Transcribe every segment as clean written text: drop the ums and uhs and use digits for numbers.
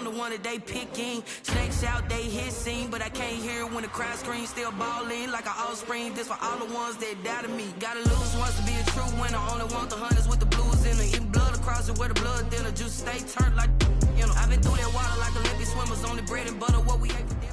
the one that they picking. Snakes out, they hissing, but I can't hear when the crowd screams. Still balling like an offspring. This for all the ones that doubted me. Gotta lose once to be a true winner. Only want the hunters with the blues in it. Eating blood across it where the blood thinner. Juice stay turned like, you know. I've been through that water like Olympic swimmers. Only bread and butter, what we ate for dinner.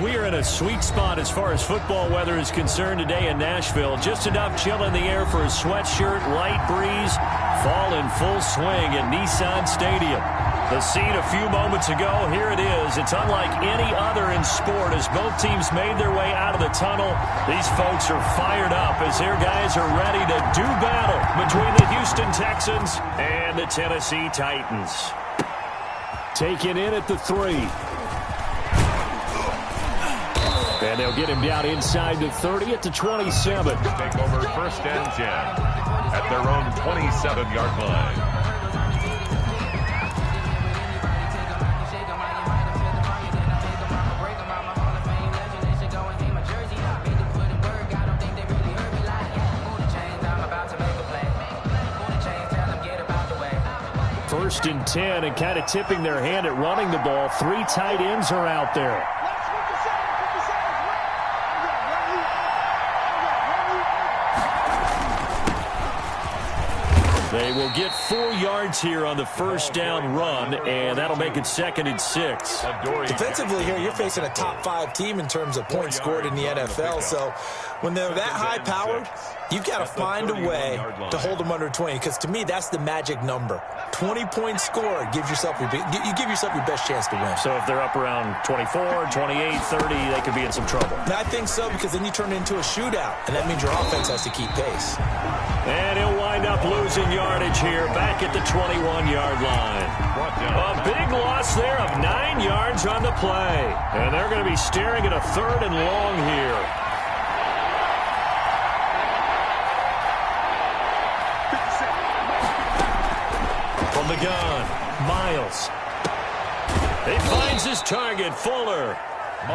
We are in a sweet spot as far as football weather is concerned today in Nashville. Just enough chill in the air for a sweatshirt, light breeze, fall in full swing at Nissan Stadium. The scene a few moments ago, here it is. It's unlike any other in sport as both teams made their way out of the tunnel. These folks are fired up as their guys are ready to do battle between the Houston Texans and the Tennessee Titans. Taken in at the 3. And they'll get him down inside the 30 at the 27. Take over 1st and 10 at their own 27-yard line. First and 10 and kind of tipping their hand at running the ball. 3 tight ends are out there. They will get 4 yards here on the first down run, and that'll make it 2nd and 6. Defensively here, you're facing a top 5 team in terms of points scored in the NFL, so when they're that high-powered, you've got to find a way to hold them under 20, because to me, that's the magic number. 20 points scored, you give yourself your best chance to win. So if they're up around 24, 28, 30, they could be in some trouble. I think so, because then you turn it into a shootout, and that means your offense has to keep pace. And he'll wind up losing yardage here back at the 21-yard line. A big loss there of 9 yards on the play. And they're going to be staring at a 3rd and long here. From the gun, Miles. He finds his target, Fuller.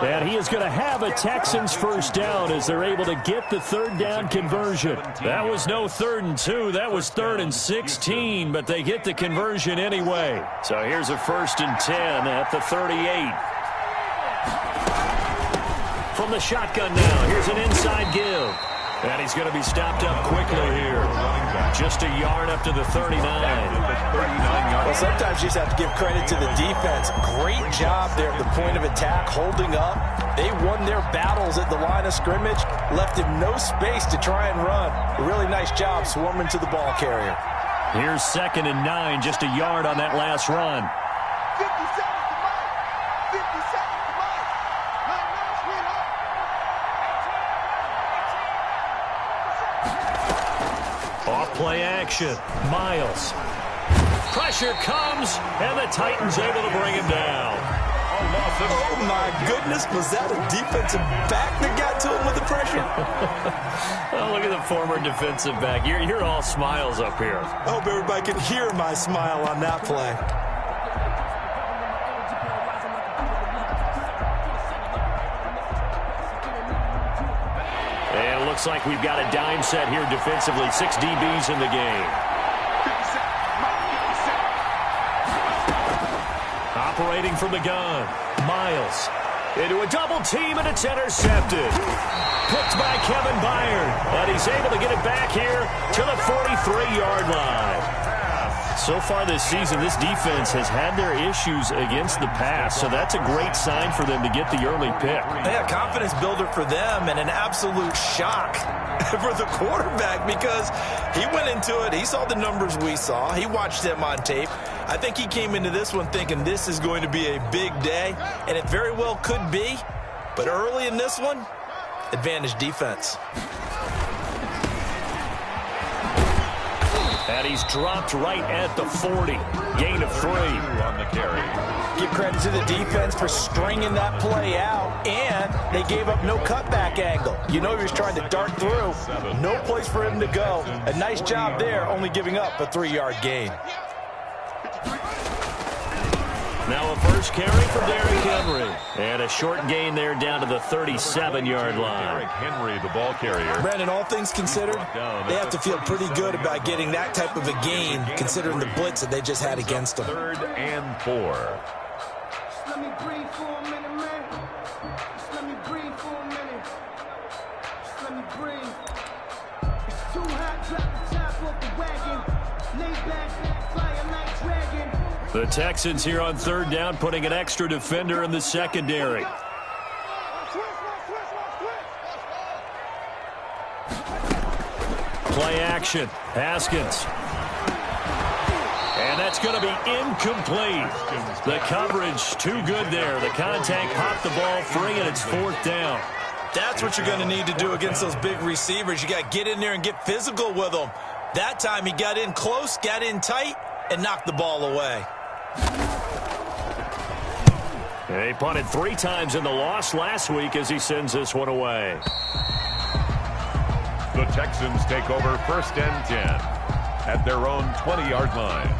And he is going to have a Texans first down as they're able to get the 3rd down conversion. That was no 3rd and 2. That was 3rd and 16, but they get the conversion anyway. So here's a 1st and 10 at the 38. From the shotgun now, here's an inside give. And he's going to be stopped up quickly here. Just a yard up to the 39. Well, sometimes you just have to give credit to the defense. Great job there at the point of attack, holding up. They won their battles at the line of scrimmage, left him no space to try and run. A really nice job swarming to the ball carrier. Here's 2nd and 9, just a yard on that last run. 50 seconds to Mike. 50 seconds to Mike. Off play action. Miles. Pressure comes, and the Titans able to bring him down. Oh, my goodness. Was that a defensive back that got to him with the pressure? Oh, look at the former defensive back. You're all smiles up here. I hope everybody can hear my smile on that play. And it looks like we've got a dime set here defensively. 6 DBs in the game. Operating from the gun, Miles. Into a double team, and it's intercepted. Picked by Kevin Byard. And he's able to get it back here to the 43-yard line. So far this season, this defense has had their issues against the pass, so that's a great sign for them to get the early pick. Yeah, confidence builder for them and an absolute shock for the quarterback because he went into it. He saw the numbers we saw. He watched them on tape. I think he came into this one thinking this is going to be a big day, and it very well could be. But early in this one, advantage defense. And he's dropped right at the 40. Gain of 3 on the carry. Give credit to the defense for stringing that play out, and they gave up no cutback angle. You know he was trying to dart through. No place for him to go. A nice job there, only giving up a 3-yard gain. Now a first carry for Derrick Henry. And a short gain there down to the 37-yard line. Derrick Henry, the ball carrier. Brandon, all things considered, they have to feel pretty good about getting that type of a gain, considering the blitz that they just had against them. 3rd and 4. Just let me breathe for a minute, man. Just let me breathe for a minute. Just let me breathe. It's too hot, drop the top off the wagon. Lay back, fire like dragon. The Texans here on 3rd down, putting an extra defender in the secondary. Play action. Haskins. And that's going to be incomplete. The coverage too good there. The contact popped the ball free, and it's 4th down. That's what you're going to need to do against those big receivers. You got to get in there and get physical with them. That time he got in close, got in tight, and knocked the ball away. He punted 3 times in the loss last week as he sends this one away. The Texans take over 1st and 10 at their own 20-yard line.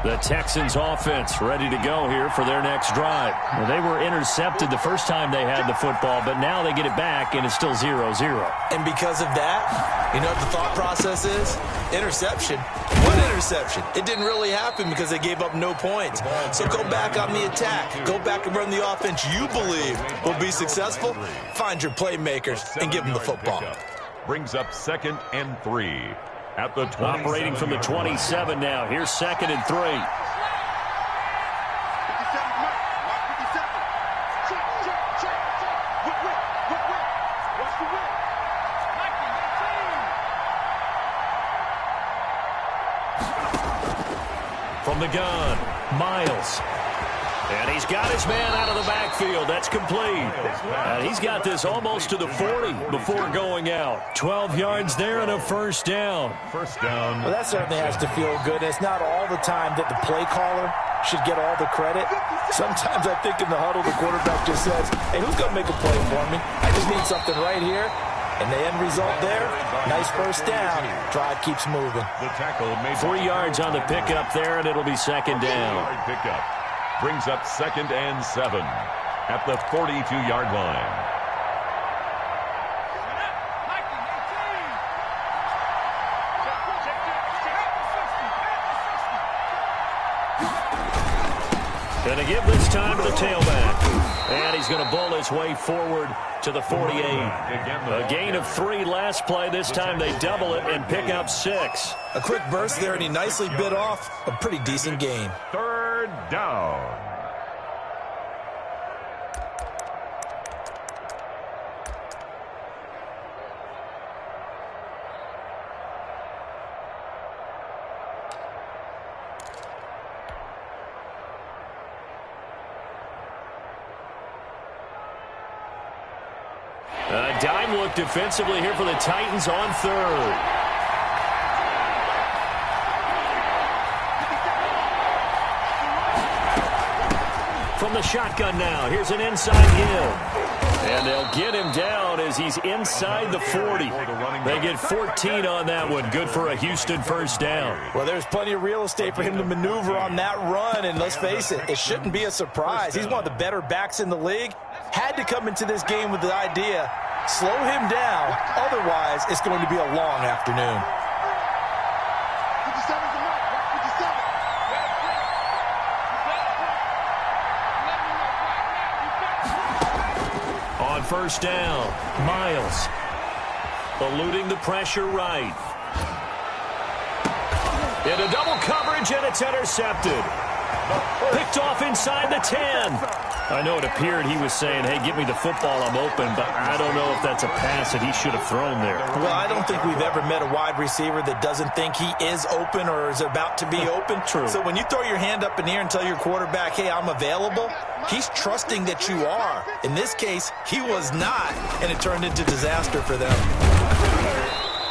The Texans offense ready to go here for their next drive. Well, they were intercepted the first time they had the football, but now they get it back, and it's still 0-0. And because of that, you know what the thought process is? Interception. What interception? It didn't really happen because they gave up no points. So go back on the attack. Go back and run the offense you believe will be successful. Find your playmakers and give them the football. Brings up 2nd and 3 at the 20. Operating from the 27 now. Here's 2nd and 3. 57, Mark 57. Check. Whip. Watch the whip. From the gun, Miles. And he's got his man out of the backfield. That's complete. And he's got this almost to the 40 before going out. 12 yards there and a 1st down. 1st down. Well, that certainly has to feel good. It's not all the time that the play caller should get all the credit. Sometimes I think in the huddle, the quarterback just says, hey, who's going to make a play for me? I just need something right here. And the end result there, nice 1st down. Drive keeps moving. The tackle made 3 yards on the pickup there, and it'll be 2nd down. pickup. Brings up 2nd and 7 at the 42-yard line. Going to give this time to the tailback. And he's going to bowl his way forward to the 48. A gain of 3 last play. This time they double it and pick up 6. A quick burst there, and he nicely bit off a pretty decent gain. 3rd down. A dime look defensively here for the Titans on 3rd. From the shotgun now, here's an inside give. And they'll get him down as he's inside the 40. They get 14 on that one. Good for a Houston 1st down. Well, there's plenty of real estate for him to maneuver on that run, and let's face it, it shouldn't be a surprise. He's one of the better backs in the league. Had to come into this game with the idea, slow him down, otherwise it's going to be a long afternoon. 57 to Mark 57. On 1st down, Miles eluding the pressure right. Into double coverage, and it's intercepted. Picked off inside the 10. I know it appeared he was saying, hey, give me the football, I'm open, but I don't know if that's a pass that he should have thrown there. Well, I don't think we've ever met a wide receiver that doesn't think he is open or is about to be open. True. So when you throw your hand up in the air and tell your quarterback, hey, I'm available, he's trusting that you are. In this case, he was not, and it turned into disaster for them.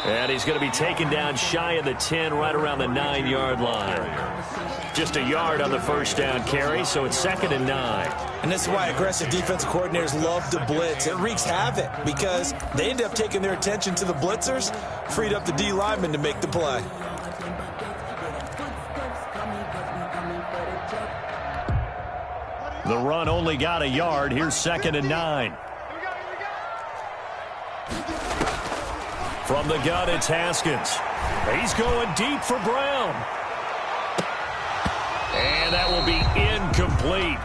And he's going to be taken down shy of the 10, right around the 9-yard line. Just a yard on the 1st down carry, so it's 2nd and 9. And this is why aggressive defensive coordinators love to blitz. It wreaks havoc because they end up taking their attention to the blitzers, freed up the D lineman to make the play. The run only got a yard. Here's 2nd and 9. From the gun, it's Haskins. He's going deep for Brown. And that will be incomplete.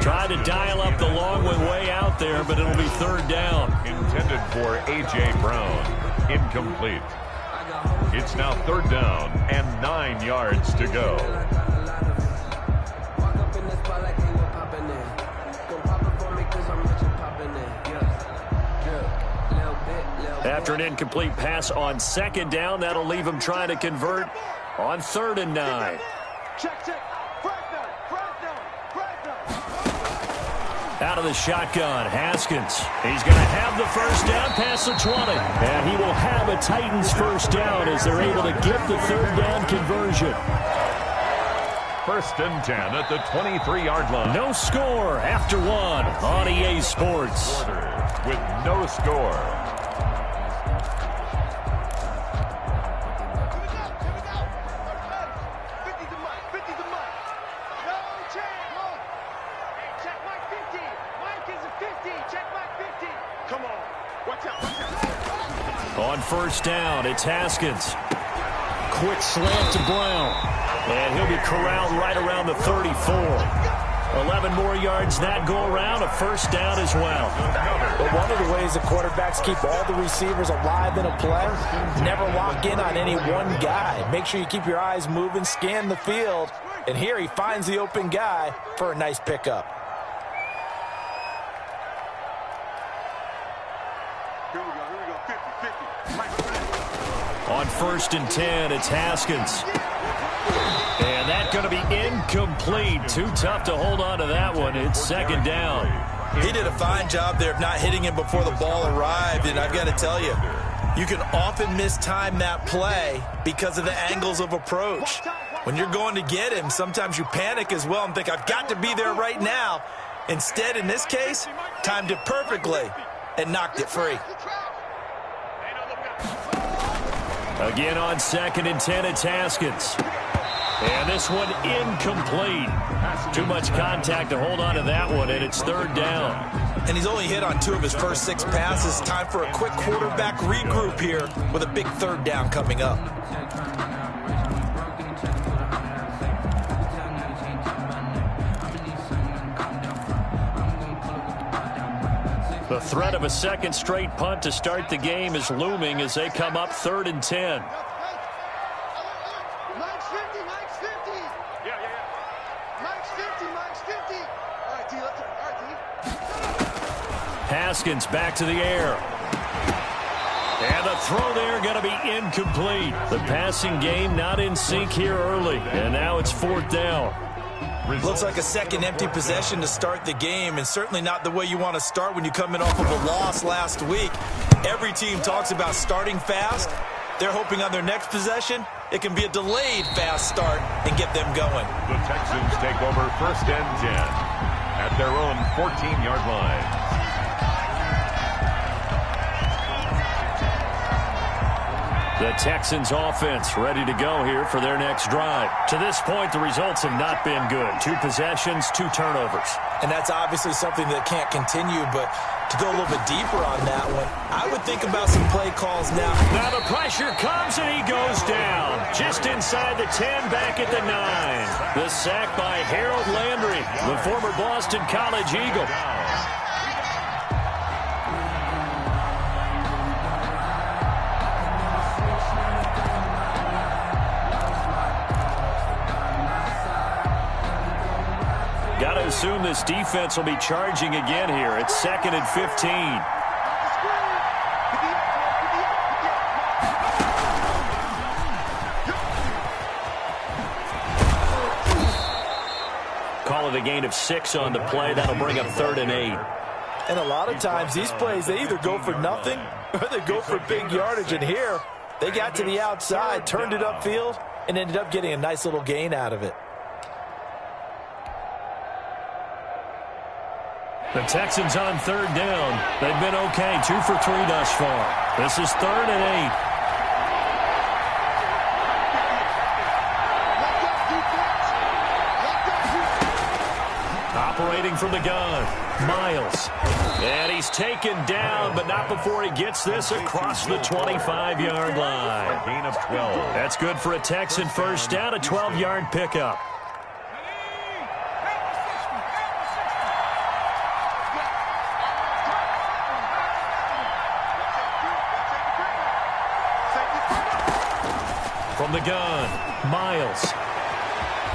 Tried to dial up the long one way out there, but it'll be 3rd down. Intended for A.J. Brown. Incomplete. It's now 3rd down and 9 yards to go. After an incomplete pass on 2nd down, that'll leave him trying to convert on 3rd and 9. Out of the shotgun, Haskins. He's going to have the 1st down past the 20. And he will have a Titans 1st down as they're able to get the 3rd down conversion. 1st and 10 at the 23-yard line. No score after 1 on EA Sports. With no score. On 1st down, it's Haskins. Quick slant to Brown. And he'll be corralled right around the 34. 11 more yards that go around, a 1st down as well. But one of the ways the quarterbacks keep all the receivers alive in a play, never lock in on any one guy. Make sure you keep your eyes moving, scan the field. And here he finds the open guy for a nice pickup. On 1st and 10, it's Haskins. And that's going to be incomplete. Too tough to hold on to that one. It's 2nd down. He did a fine job there of not hitting him before the ball arrived. And I've got to tell you, you can often mistime that play because of the angles of approach. When you're going to get him, sometimes you panic as well and think, I've got to be there right now. Instead, in this case, timed it perfectly and knocked it free. Again on 2nd and 10, it's Haskins. And this one incomplete. Too much contact to hold on to that one, and it's 3rd down. And he's only hit on 2 of his first 6 passes. Time for a quick quarterback regroup here with a big 3rd down coming up. The threat of a 2nd straight punt to start the game is looming as they come up 3rd and 10. Haskins back to the air. And the throw there going to be incomplete. The passing game not in sync here early. And now it's 4th down. Looks like a second empty possession to start the game, and certainly not the way you want to start when you're coming off of a loss last week. Every team talks about starting fast. They're hoping on their next possession, it can be a delayed fast start and get them going. The Texans take over 1st and 10 at their own 14-yard line. The Texans offense ready to go here for their next drive. To this point, the results have not been good. 2 possessions, 2 turnovers. And that's obviously something that can't continue, but to go a little bit deeper on that one, I would think about some play calls now. Now the pressure comes and he goes down. Just inside the 10, back at the 9. The sack by Harold Landry, the former Boston College Eagle. Got to assume this defense will be charging again here. It's 2nd and 15. Call it a gain of 6 on the play. That'll bring up 3rd and 8. And a lot of times these plays, they either go for nothing or they go for big yardage. And here, they got to the outside, turned it upfield, and ended up getting a nice little gain out of it. The Texans on 3rd down. They've been okay, 2 for 3 thus far. This is 3rd and 8. Operating from the gun, Miles. And he's taken down, but not before he gets this across the 25-yard line. Gain of 12. That's good for a Texan first down, a 12-yard pickup. From the gun, Miles.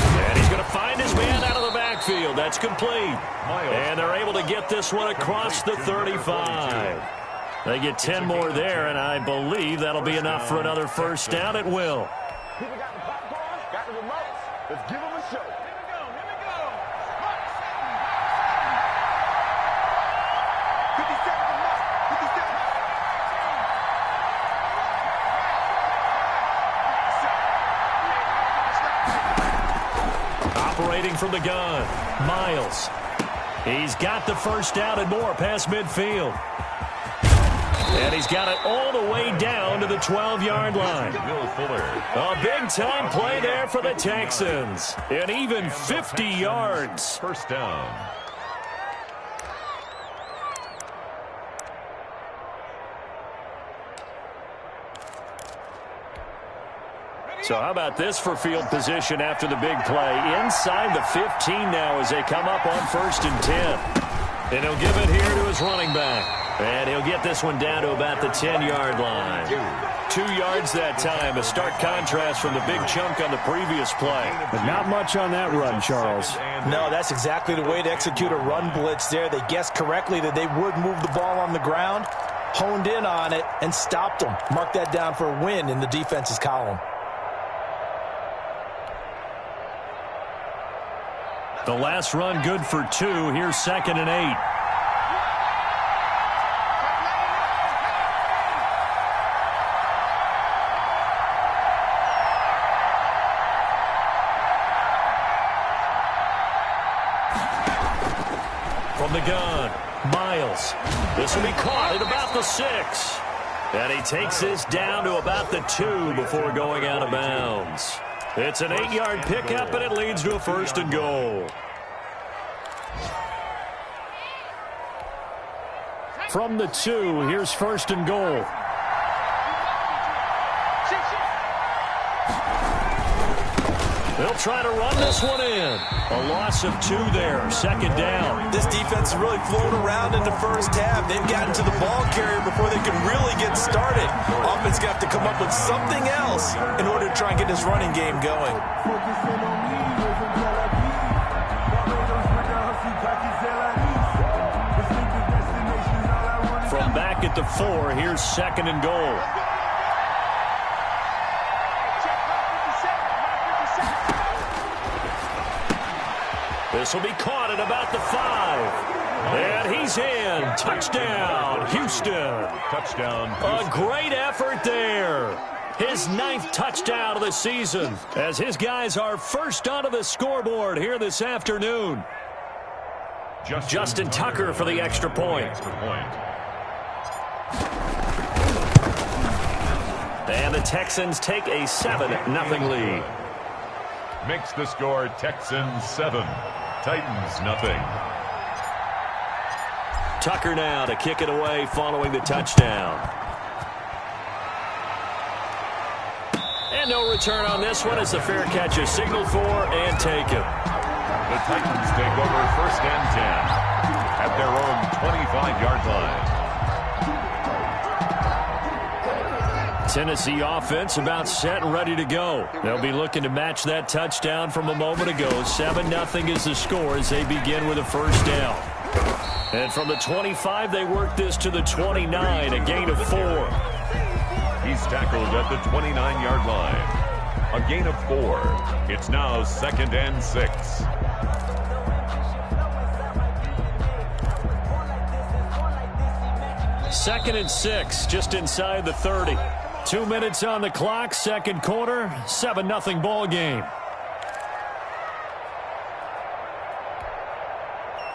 And he's going to find his man out of the backfield. That's complete. And they're able to get this one across the 35. They get 10 more there, and I believe that'll be enough for another first down. It will. People got the popcorn, got the remotes. Let's give them a show. Operating from the gun, Miles. He's got the first down and more past midfield. And he's got it all the way down to the 12-yard line. Will Fuller. A big-time play there for the Texans. And even 50 yards. First down. So how about this for field position after the big play? Inside the 15 now as they come up on 1st and 10. And he'll give it here to his running back. And he'll get this one down to about the 10-yard line. 2 yards that time, a stark contrast from the big chunk on the previous play. But not much on that run, Charles. No, that's exactly the way to execute a run blitz there. They guessed correctly that they would move the ball on the ground, honed in on it, and stopped them. Mark that down for a win in the defense's column. The last run good for 2. Here's 2nd and 8. From the gun, Miles. This will be caught at about the 6. And he takes this down to about the 2 before going out of bounds. It's an 8-yard pickup, and it leads to a 1st and goal. From the 2, here's 1st and goal. They'll try to run this one in. A loss of 2 there, 2nd down. This defense really flowed around in the first half. They've gotten to the ball carrier before they can really get started. Offense got to come up with something else in order to try and get this running game going. From back at the 4, here's 2nd and goal. This will be caught at about the 5. And he's in. Touchdown, Houston. Touchdown, A Houston. great effort there. His 9th touchdown of the season as his guys are first onto the scoreboard here this afternoon. Justin Tucker for the extra point. And the Texans take a 7-0 lead. Makes the score Texans 7, Titans nothing. Tucker now to kick it away following the touchdown. And no return on this one as the fair catch is signaled for and taken. The Titans take over 1st and 10 at their own 25-yard line. Tennessee offense about set and ready to go. They'll be looking to match that touchdown from a moment ago. 7-0 is the score as they begin with a 1st down. And from the 25, they work this to the 29, a gain of 4. He's tackled at the 29-yard line. A gain of 4. It's now 2nd and 6. Second and 6, just inside the 30. 2 minutes on the clock, 2nd quarter, 7-0 ball game.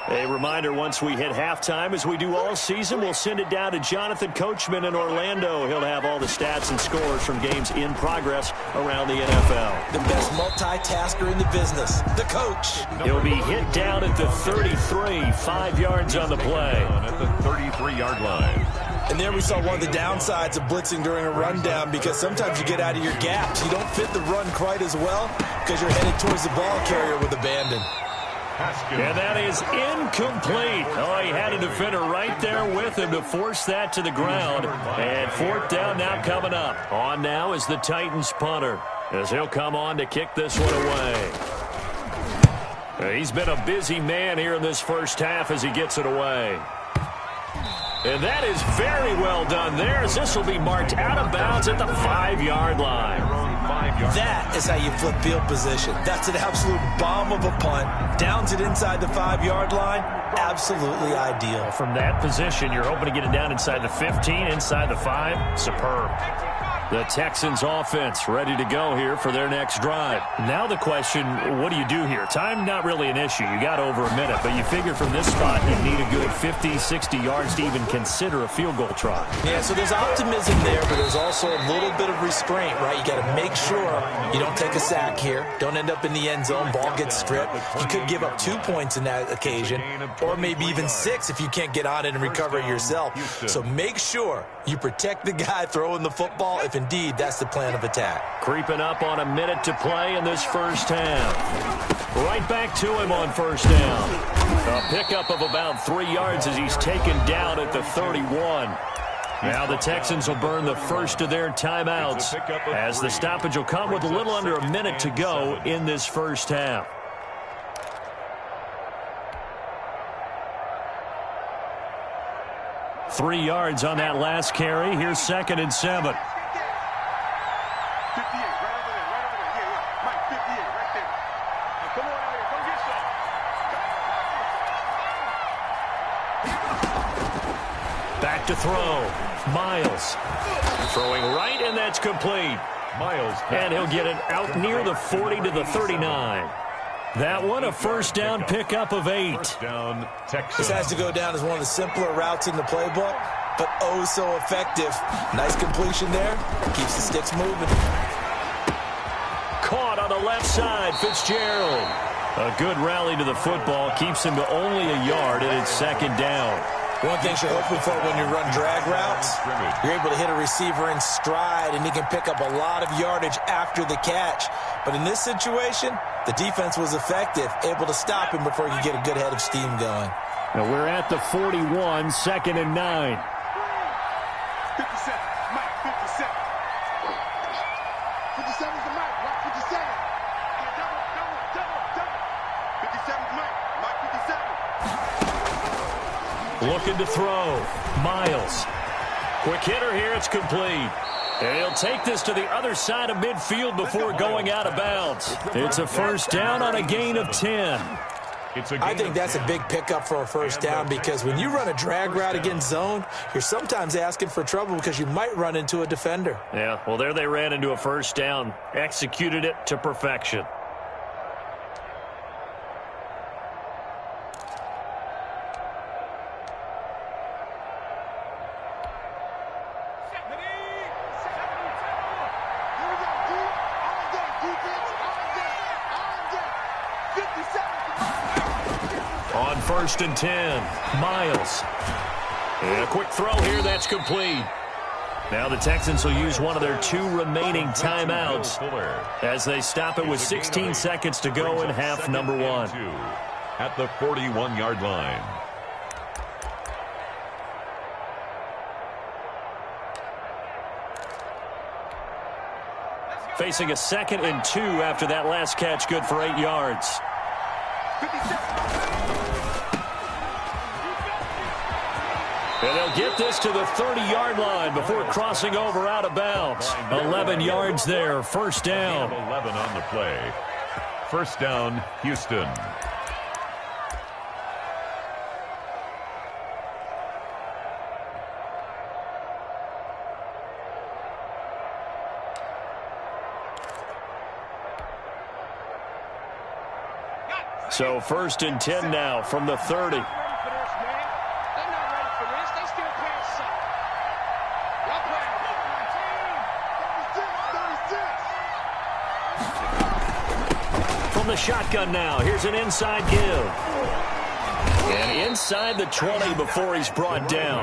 A reminder, once we hit halftime, as we do all season, we'll send it down to Jonathan Coachman in Orlando. He'll have all the stats and scores from games in progress around the NFL. The best multitasker in the business, the coach. He'll be hit down at the 33, 5 yards on the play. At the 33-yard line. And there we saw one of the downsides of blitzing during a rundown, because sometimes you get out of your gaps. You don't fit the run quite as well because you're headed towards the ball carrier with abandon. And that is incomplete. Oh, he had a defender right there with him to force that to the ground. And fourth down now coming up. On now is the Titans punter, as he'll come on to kick this one away. He's been a busy man here in this first half as he gets it away. And that is very well done there, as this will be marked out of bounds at the 5-yard line. That is how you flip field position. That's an absolute bomb of a punt. Downs it inside the 5-yard line. Absolutely ideal. From that position, you're hoping to get it down inside the 15, inside the 5. Superb. The Texans offense ready to go here for their next drive. Now the question, what do you do here? Time not really an issue. You got over a minute, but you figure from this spot you need a good 50, 60 yards to even consider a field goal try. Yeah, so there's optimism there, but there's also a little bit of restraint, right? You got to make sure you don't take a sack here. Don't end up in the end zone. Ball gets stripped. You could give up 2 points in that occasion, or maybe even 6 if you can't get on it and recover it yourself. So make sure you protect the guy throwing the football if indeed that's the plan of attack. Creeping up on a minute to play in this first half. Right back to him on first down. A pickup of about 3 yards as he's taken down at the 31. Now the Texans will burn the first of their timeouts, as the stoppage will come with a little under a minute to go in this first half. Three yards on that last carry. Here's 2nd and 7. 58, right over there, right over there. Yeah. Mike, 58, right there. Now, come on out here, come get some. Back to throw. Miles. Throwing right, and that's complete. Miles. And he'll get it out near the 40 to the 39. That one, a first down pickup of 8. First down, Texas. This has to go down as one of the simpler routes in the playbook, but oh so effective. Nice completion there. Keeps the sticks moving. Caught on the left side, Fitzgerald. A good rally to the football keeps him to only a yard, and it's 2nd down. One thing you're hoping for when you run drag routes, you're able to hit a receiver in stride, and he can pick up a lot of yardage after the catch. But in this situation, the defense was effective, able to stop him before he could get a good head of steam going. Now we're at the 41, 2nd and 9. 57, Mike, 57. 57 is the Mike, right? 57. Yeah, double. 57 is Mike, Mike 57. Looking to throw. Miles. Quick hitter here. It's complete. And he'll take this to the other side of midfield before going out of bounds. It's a first down on a gain of 10. I think that's a big pickup for a first down, because when you run a drag route against zone, you're sometimes asking for trouble because you might run into a defender. Yeah, well, there they ran into a first down. Executed it to perfection. On 1st and 10, Miles. And a quick throw here, that's complete. Now the Texans will use one of their 2 remaining timeouts as they stop it with 16 seconds to go in half number 1. At the 41-yard line. Facing a 2nd and 2 after that last catch, good for 8 yards. And they'll get this to the 30-yard line before crossing over out of bounds. 11 yards there, first down. 11 on the play. First down, Houston. So 1st and 10 now from the 30. From the shotgun now, here's an inside give. And inside the 20 before he's brought down.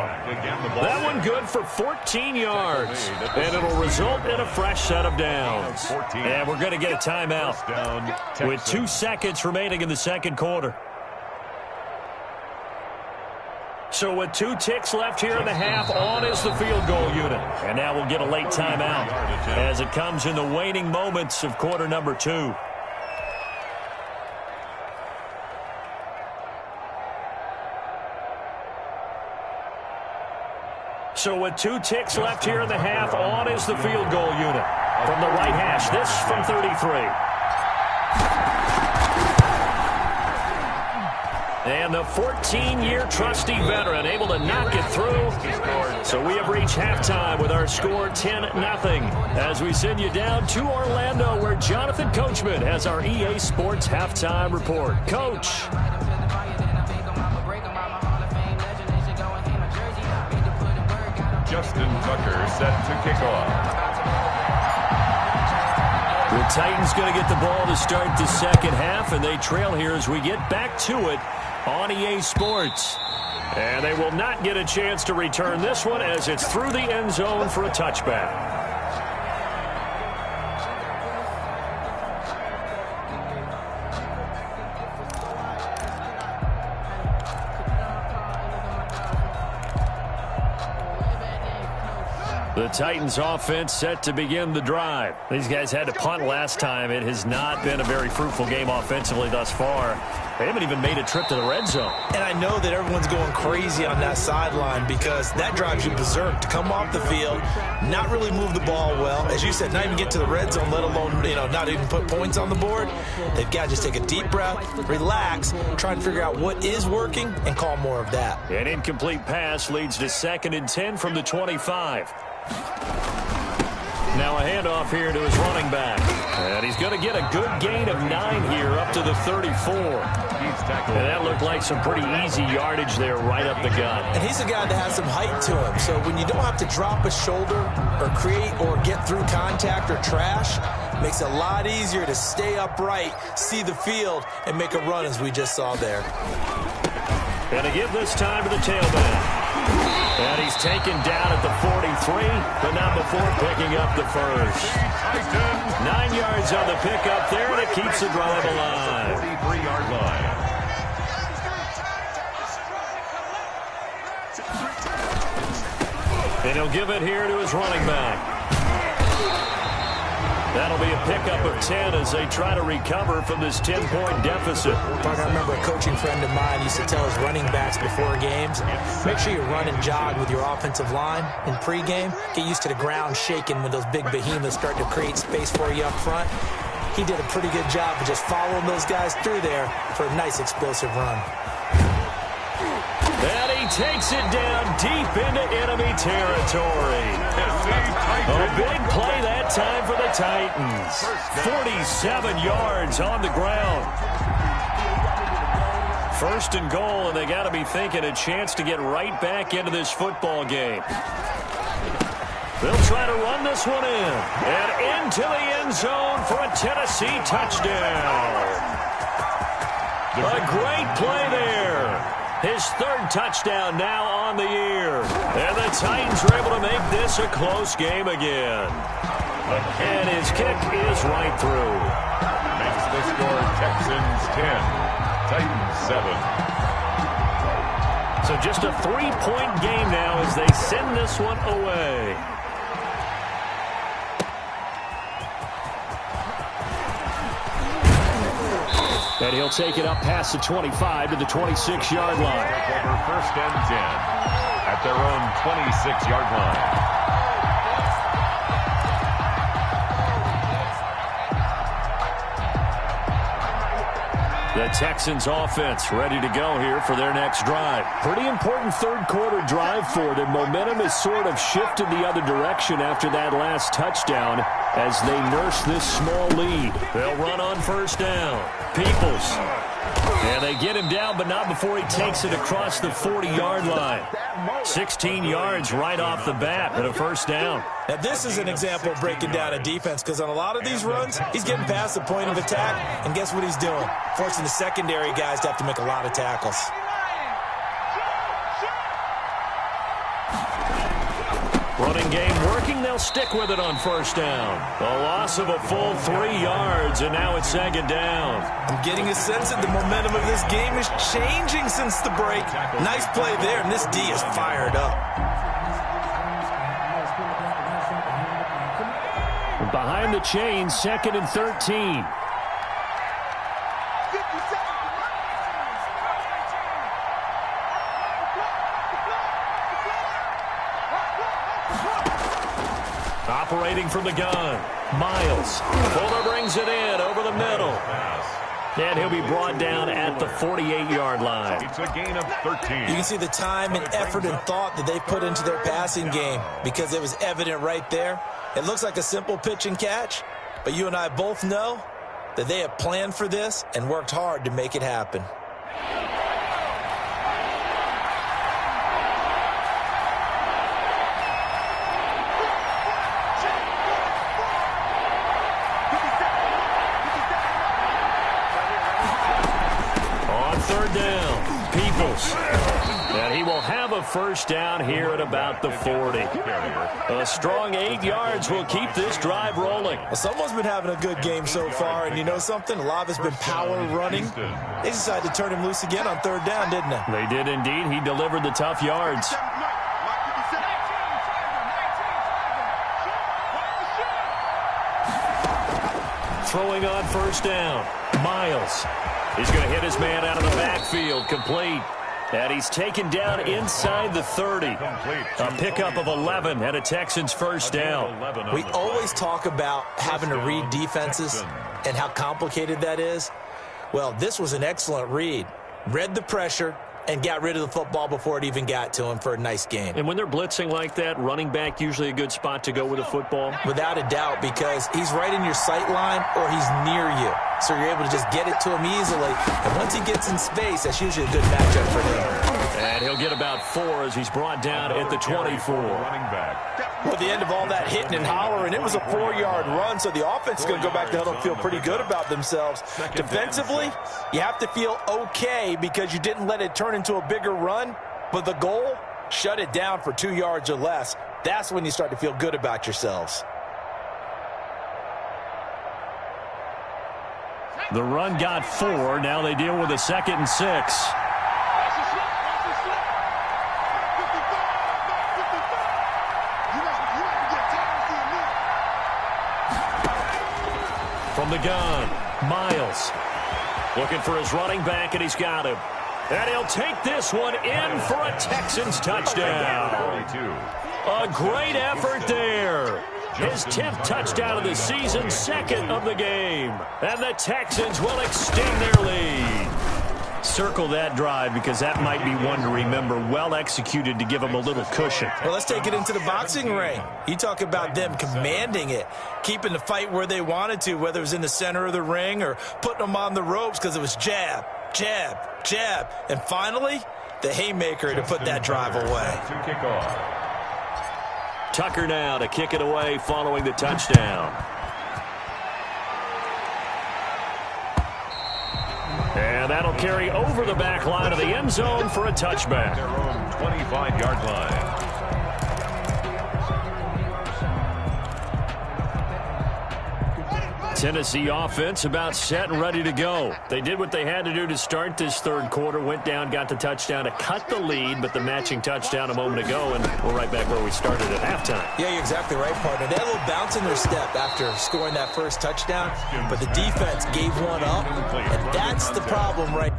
That one good for 14 yards. And it'll result in a fresh set of downs. And we're going to get a timeout with 2 seconds remaining in the second quarter. So with 2 ticks left here in the half, on is the field goal unit. And now we'll get a late timeout as it comes in the waning moments of quarter number 2. So with 2 ticks left here in the half, on is the field goal unit. From the right hash, this from 33. And the 14-year trusty veteran able to knock it through. So we have reached halftime with our score 10-0. As we send you down to Orlando, where Jonathan Coachman has our EA Sports halftime report. Coach. Justin Tucker set to kick off. The Titans going to get the ball to start the second half, and they trail here as we get back to it on EA Sports. And they will not get a chance to return this one as it's through the end zone for a touchback. The Titans offense set to begin the drive. These guys had to punt last time. It has not been a very fruitful game offensively thus far. They haven't even made a trip to the red zone. And I know that everyone's going crazy on that sideline because that drives you berserk to come off the field, not really move the ball well. As you said, not even get to the red zone, let alone, not even put points on the board. They've got to just take a deep breath, relax, try and figure out what is working and call more of that. An incomplete pass leads to 2nd and 10 from the 25. Now a handoff here to his running back. And he's going to get a good gain of 9 here up to the 34. And that looked like some pretty easy yardage there right up the gut. And he's a guy that has some height to him. So when you don't have to drop a shoulder or create or get through contact or trash, makes it a lot easier to stay upright, see the field, and make a run as we just saw there. And to give this time to the tailback. And he's taken down at the 43, but not before picking up the first. 9 yards on the pickup there, and it keeps the drive alive. 43-yard line. And he'll give it here to his running back. That'll be a pickup of 10 as they try to recover from this 10-point deficit. I remember a coaching friend of mine used to tell his running backs before games, make sure you run and jog with your offensive line in pregame. Get used to the ground shaking when those big behemoths start to create space for you up front. He did a pretty good job of just following those guys through there for a nice explosive run. And he takes it down deep into enemy territory. A big play that time for the Titans. 47 yards on the ground. 1st and goal, and they got to be thinking a chance to get right back into this football game. They'll try to run this one in. And into the end zone for a Tennessee touchdown. A great play there. His 3rd touchdown now on the year. And the Titans are able to make this a close game again. And his kick is right through. Makes the score Texans 10, Titans 7. So just a 3-point game now as they send this one away. And he'll take it up past the 25 to the 26-yard line. Over 1st and 10 at their own 26-yard line. The Texans offense ready to go here for their next drive. Pretty important 3rd quarter drive for them. Momentum has sort of shifted the other direction after that last touchdown. as they nurse this small lead. They'll run on first down. Peoples. And they get him down, but not before he takes it across the 40-yard line. 16 yards right off the bat and a first down. Now, this is an example of breaking down a defense, because on a lot of these runs, he's getting past the point of attack, and guess what he's doing? Forcing the secondary guys to have to make a lot of tackles. Running game working. They'll stick with it on first down. A loss of a full 3 yards, and now it's second down. I'm getting a sense that the momentum of this game is changing since the break. Nice play there, and this D is fired up. Behind the chains, 2nd and 13. Operating from the gun, Miles. Fuller brings it in over the middle. And he'll be brought down at the 48-yard line. It's a gain of 13. You can see the time and effort and thought that they put into their passing game, because it was evident right there. It looks like a simple pitch and catch, but you and I both know that they have planned for this and worked hard to make it happen. Third down, Peoples. And he will have a first down here at about the 40. A strong 8 yards will keep this drive rolling. Well, someone's been having a good game so far, and you know something? A lot of it's been power running. They decided to turn him loose again on third down, didn't they? They did indeed. He delivered the tough yards. Throwing on first down, Miles. He's going to hit his man out of the backfield, complete. And he's taken down inside the 30. A pickup of 11 and a Texans first down. We always talk about having to read defenses and how complicated that is. Well, this was an excellent read. Read the pressure and got rid of the football before it even got to him for a nice game. And when they're blitzing like that, running back usually a good spot to go with the football? Without a doubt, because he's right in your sight line or he's near you. So you're able to just get it to him easily. And once he gets in space, that's usually a good matchup for him. And he'll get about 4 as he's brought down at the 24. Running back. Well, at the end of all that hitting and hollering, it was a 4-yard run, so the offense is going to go back to huddle and feel pretty good about themselves. Defensively, you have to feel okay because you didn't let it turn into a bigger run, but the goal, shut it down for 2 yards or less. That's when you start to feel good about yourselves. The run got 4. Now they deal with a 2nd and 6. From the gun, Miles. Looking for his running back, and he's got him. And he'll take this one in for a Texans touchdown. A great effort there. His 10th touchdown of the season, 2nd of the game. And the Texans will extend their lead. Circle that drive because that might be one to remember. Well executed to give them a little cushion. Well, let's take it into the boxing ring. You talk about them commanding it, keeping the fight where they wanted to, whether it was in the center of the ring or putting them on the ropes because it was jab, jab, jab. And finally, the haymaker to put that drive away. Tucker now to kick it away following the touchdown. And that'll carry over the back line of the end zone for a touchback. Their own 25-yard line. Tennessee offense about set and ready to go. They did what they had to do to start this third quarter, went down, got the touchdown to cut the lead, but the matching touchdown a moment ago, and we're right back where we started at halftime. Yeah, you're exactly right, partner. They had a little bounce in their step after scoring that first touchdown, but the defense gave one up, and that's the problem right now.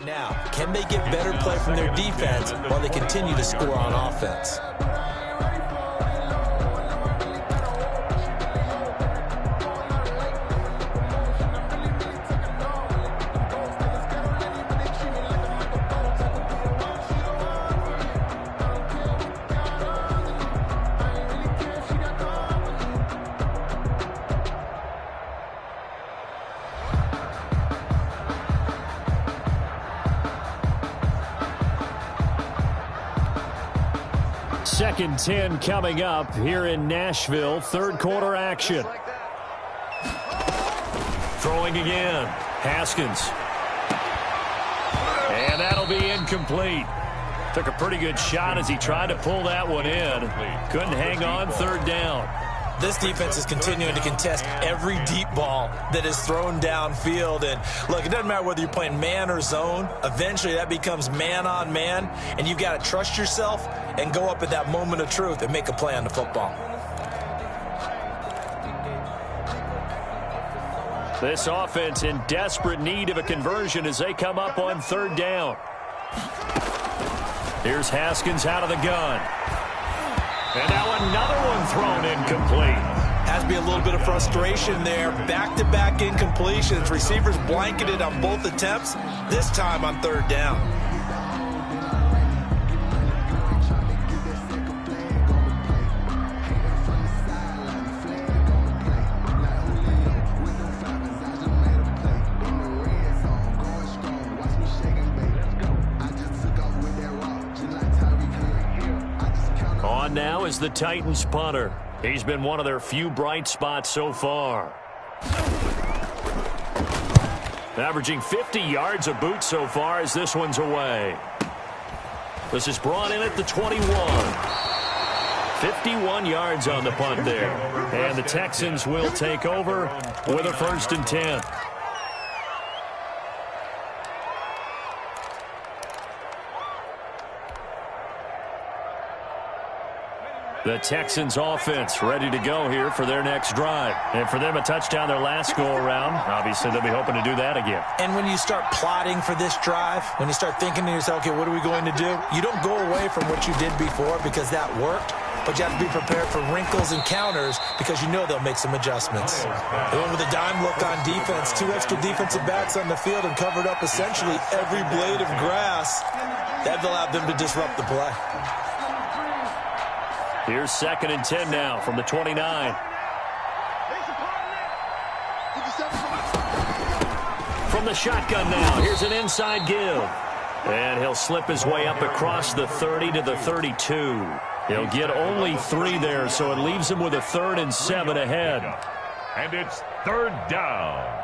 Now, can they get better play from their defense while they continue to score on offense? Second 10 coming up here in Nashville. Third quarter action. Throwing again. Haskins. And that'll be incomplete. Took a pretty good shot as he tried to pull that one in. Couldn't hang on. Third down. This defense is continuing to contest every deep ball that is thrown downfield. And look, it doesn't matter whether you're playing man or zone. Eventually that becomes man on man. And you've got to trust yourself and go up at that moment of truth and make a play on the football. This offense in desperate need of a conversion as they come up on third down. Here's Haskins out of the gun. And now another one thrown incomplete. Has to be a little bit of frustration there. Back-to-back incompletions. Receivers blanketed on both attempts, this time on third down. Now is the Titans punter. He's been one of their few bright spots so far. Averaging 50 yards a boot so far as this one's away. This is brought in at the 21. 51 yards on the punt there. And the Texans will take over with a 1st and 10. The Texans offense ready to go here for their next drive. And for them, a touchdown their last go-around. Obviously, they'll be hoping to do that again. And when you start plotting for this drive, when you start thinking to yourself, okay, what are we going to do? You don't go away from what you did before because that worked. But you have to be prepared for wrinkles and counters because you know they'll make some adjustments. They went with a dime look on defense. 2 extra defensive backs on the field and covered up essentially every blade of grass. That allowed them to disrupt the play. Here's 2nd and 10 now from the 29. From the shotgun now, here's an inside give. And he'll slip his way up across the 30 to the 32. He'll get only 3 there, so it leaves him with a 3rd and 7 ahead. And it's third down.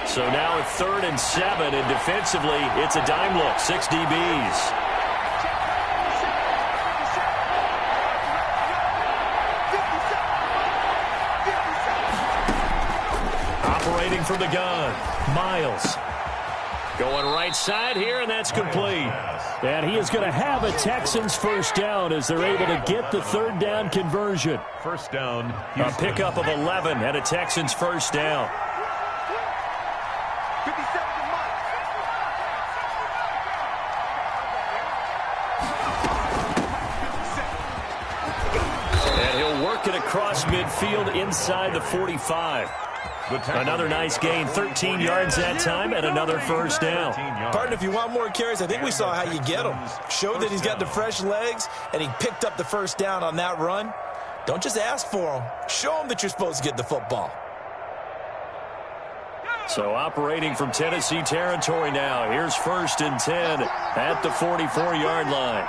So now it's 3rd and 7, and defensively, it's a dime look. 6 DBs. Operating from the gun, Miles. Going right side here, and that's complete. And he is going to have a Texans 1st down as they're able to get the 3rd down conversion. 1st down. A pickup of 11 and a Texans 1st down. It across midfield inside the 45. Another nice gain, 13 yards that time, and another 1st down. Partner, if you want more carries, I think we saw how you get him. Showed that he's got the fresh legs, and he picked up the 1st down on that run. Don't just ask for him. Show him that you're supposed to get the football. So operating from Tennessee territory now. Here's 1st and 10 at the 44-yard line.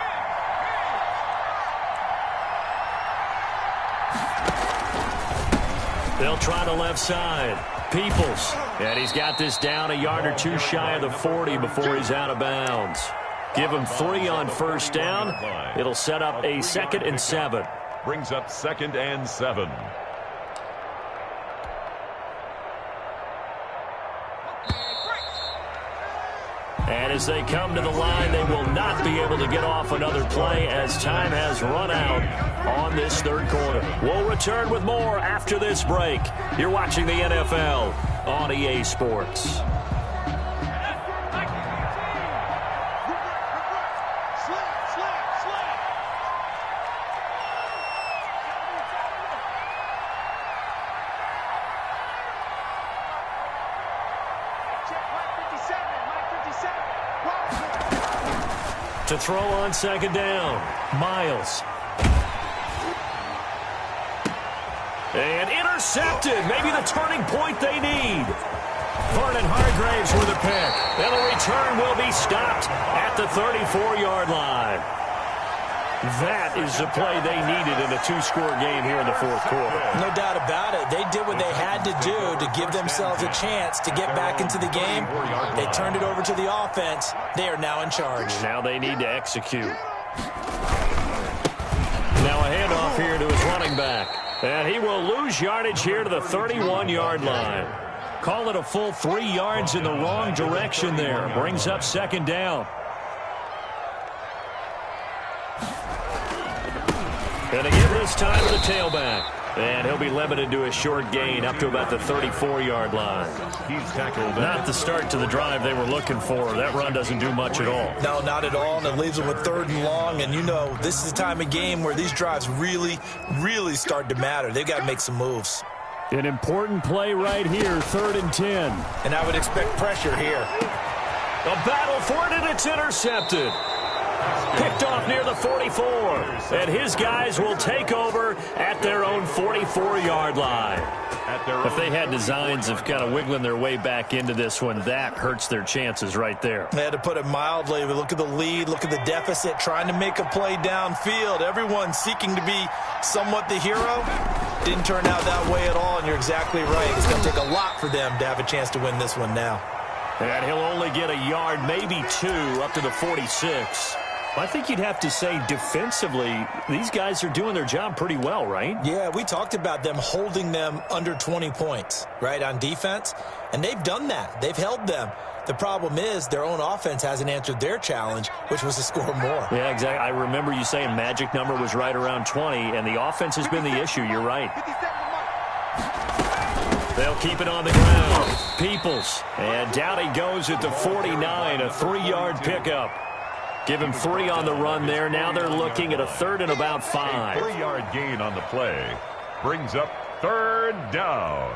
They'll try the left side. Peoples. And he's got this down a yard or 2 shy of the 40 before he's out of bounds. Give him 3 on 1st down. It'll set up a 2nd and 7. Brings up 2nd and 7. And as they come to the line, they will not be able to get off another play as time has run out on this third quarter. We'll return with more after this break. You're watching the NFL on EA Sports. To throw on second down, Miles. And intercepted. Maybe the turning point they need. Vernon Hargreaves with a pick. And the return will be stopped at the 34-yard line. That is the play they needed in a two-score game here in the fourth quarter. No doubt about it. They did what they had to do to give themselves a chance to get back into the game. They turned it over to the offense. They are now in charge. Now they need to execute. Now a handoff here to his running back. And he will lose yardage here to the 31-yard line. Call it a full 3 yards in the wrong direction there. Brings up second down. And again this time to the tailback. And he'll be limited to a short gain up to about the 34-yard line. He's tackled. Not the start to the drive they were looking for. That run doesn't do much at all. No, not at all, and it leaves them with 3rd and long. And, you know, this is the time of game where these drives really, really start to matter. They've got to make some moves. An important play right here, 3rd and 10. And I would expect pressure here. A battle for it, and it's intercepted. Picked off near the 44. And his guys will take over at their own 44-yard line. If they had designs of kind of wiggling their way back into this one, that hurts their chances right there. They had to put it mildly. But look at the lead, look at the deficit, trying to make a play downfield. Everyone seeking to be somewhat the hero. Didn't turn out that way at all, and you're exactly right. It's going to take a lot for them to have a chance to win this one now. And he'll only get a yard, maybe 2, up to the 46. I think you'd have to say defensively, these guys are doing their job pretty well, right? Yeah, we talked about them holding them under 20 points, right, on defense. And they've done that. They've held them. The problem is their own offense hasn't answered their challenge, which was to score more. Yeah, exactly. I remember you saying magic number was right around 20, and the offense has been the issue. You're right. They'll keep it on the ground. Peoples. And down he goes at the 49, a 3-yard pickup. Give him 3 on the run there. Now they're looking at a 3rd and about 5. A 3-yard gain on the play brings up 3rd down.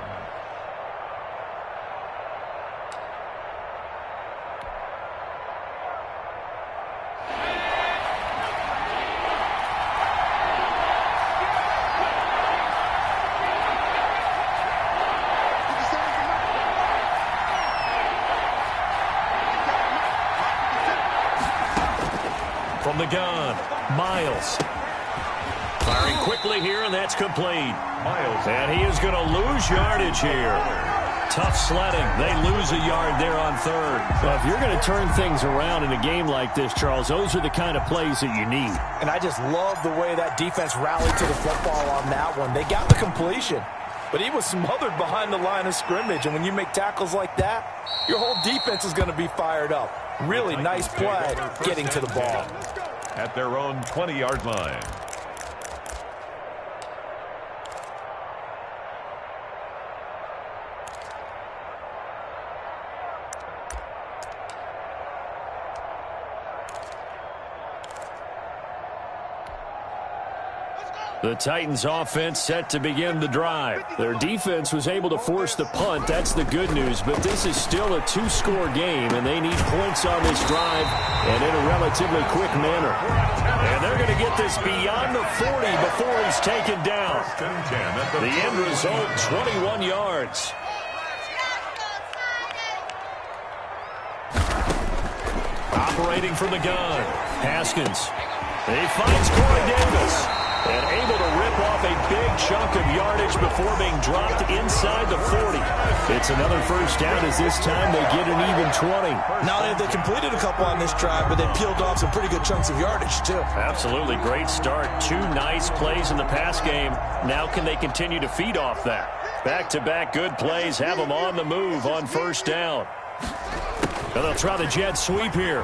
From the gun, Miles. Firing quickly here, and that's complete. Miles. And he is going to lose yardage here. Tough sledding. They lose a yard there on 3rd. Well, if you're going to turn things around in a game like this, Charles, those are the kind of plays that you need. And I just love the way that defense rallied to the football on that one. They got the completion, but he was smothered behind the line of scrimmage. And when you make tackles like that, your whole defense is going to be fired up. Really nice play getting to the ball. At their own 20-yard line. The Titans offense set to begin the drive. Their defense was able to force the punt. That's the good news. But this is still a 2-score game, and they need points on this drive and in a relatively quick manner. And they're going to get this beyond the 40 before he's taken down. The end result, 21 yards. Operating from the gun, Haskins. He finds Corey Davis. And able to rip off a big chunk of yardage before being dropped inside the 40. It's another first down as this time they get an even 20. Now they completed a couple on this drive, but they peeled off some pretty good chunks of yardage, too. Absolutely. Great start. 2 nice plays in the pass game. Now can they continue to feed off that? Back-to-back good plays have them on the move on first down. And they'll try the jet sweep here.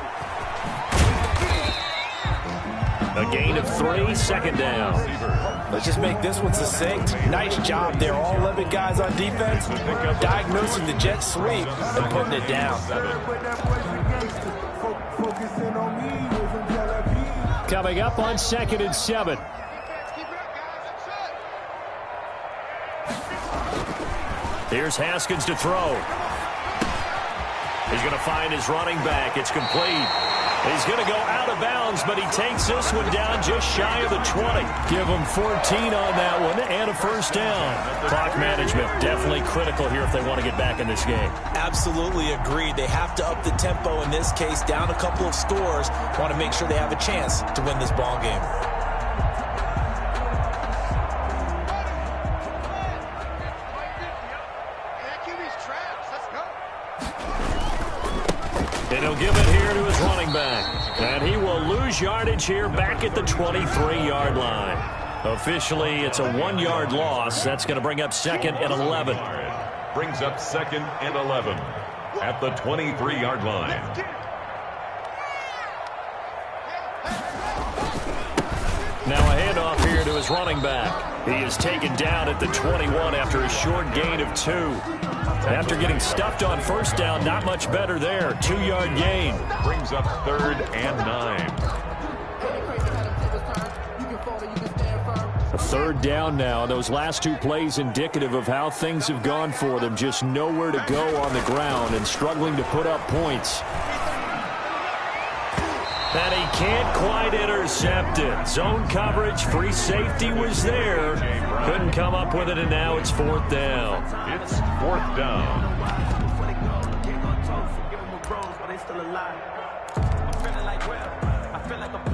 A gain of 3, second down. Let's just make this one succinct. Nice job there. All 11 guys on defense diagnosing the jet sweep and putting it down. Coming up on 2nd and 7. Here's Haskins to throw. He's going to find his running back. It's complete. He's going to go out of bounds, but he takes this one down just shy of the 20. Give him 14 on that one and a first down. Clock management definitely critical here if they want to get back in this game. Absolutely agreed. They have to up the tempo in this case, down a couple of scores. Want to make sure they have a chance to win this ball game. And he'll give it here to his running back. And he will lose yardage here back at the 23-yard line. Officially, it's a 1-yard loss. That's going to bring up 2nd and 11. Brings up 2nd and 11 at the 23-yard line. Now a handoff here to his running back. He is taken down at the 21 after a short gain of 2. After getting stuffed on first down, not much better there. 2-yard gain. Brings up 3rd and 9. A 3rd down now. Those last 2 plays indicative of how things have gone for them. Just nowhere to go on the ground and struggling to put up points. And he can't quite intercept it. Zone coverage, free safety was there. Couldn't come up with it, and now it's 4th down. It's 4th down.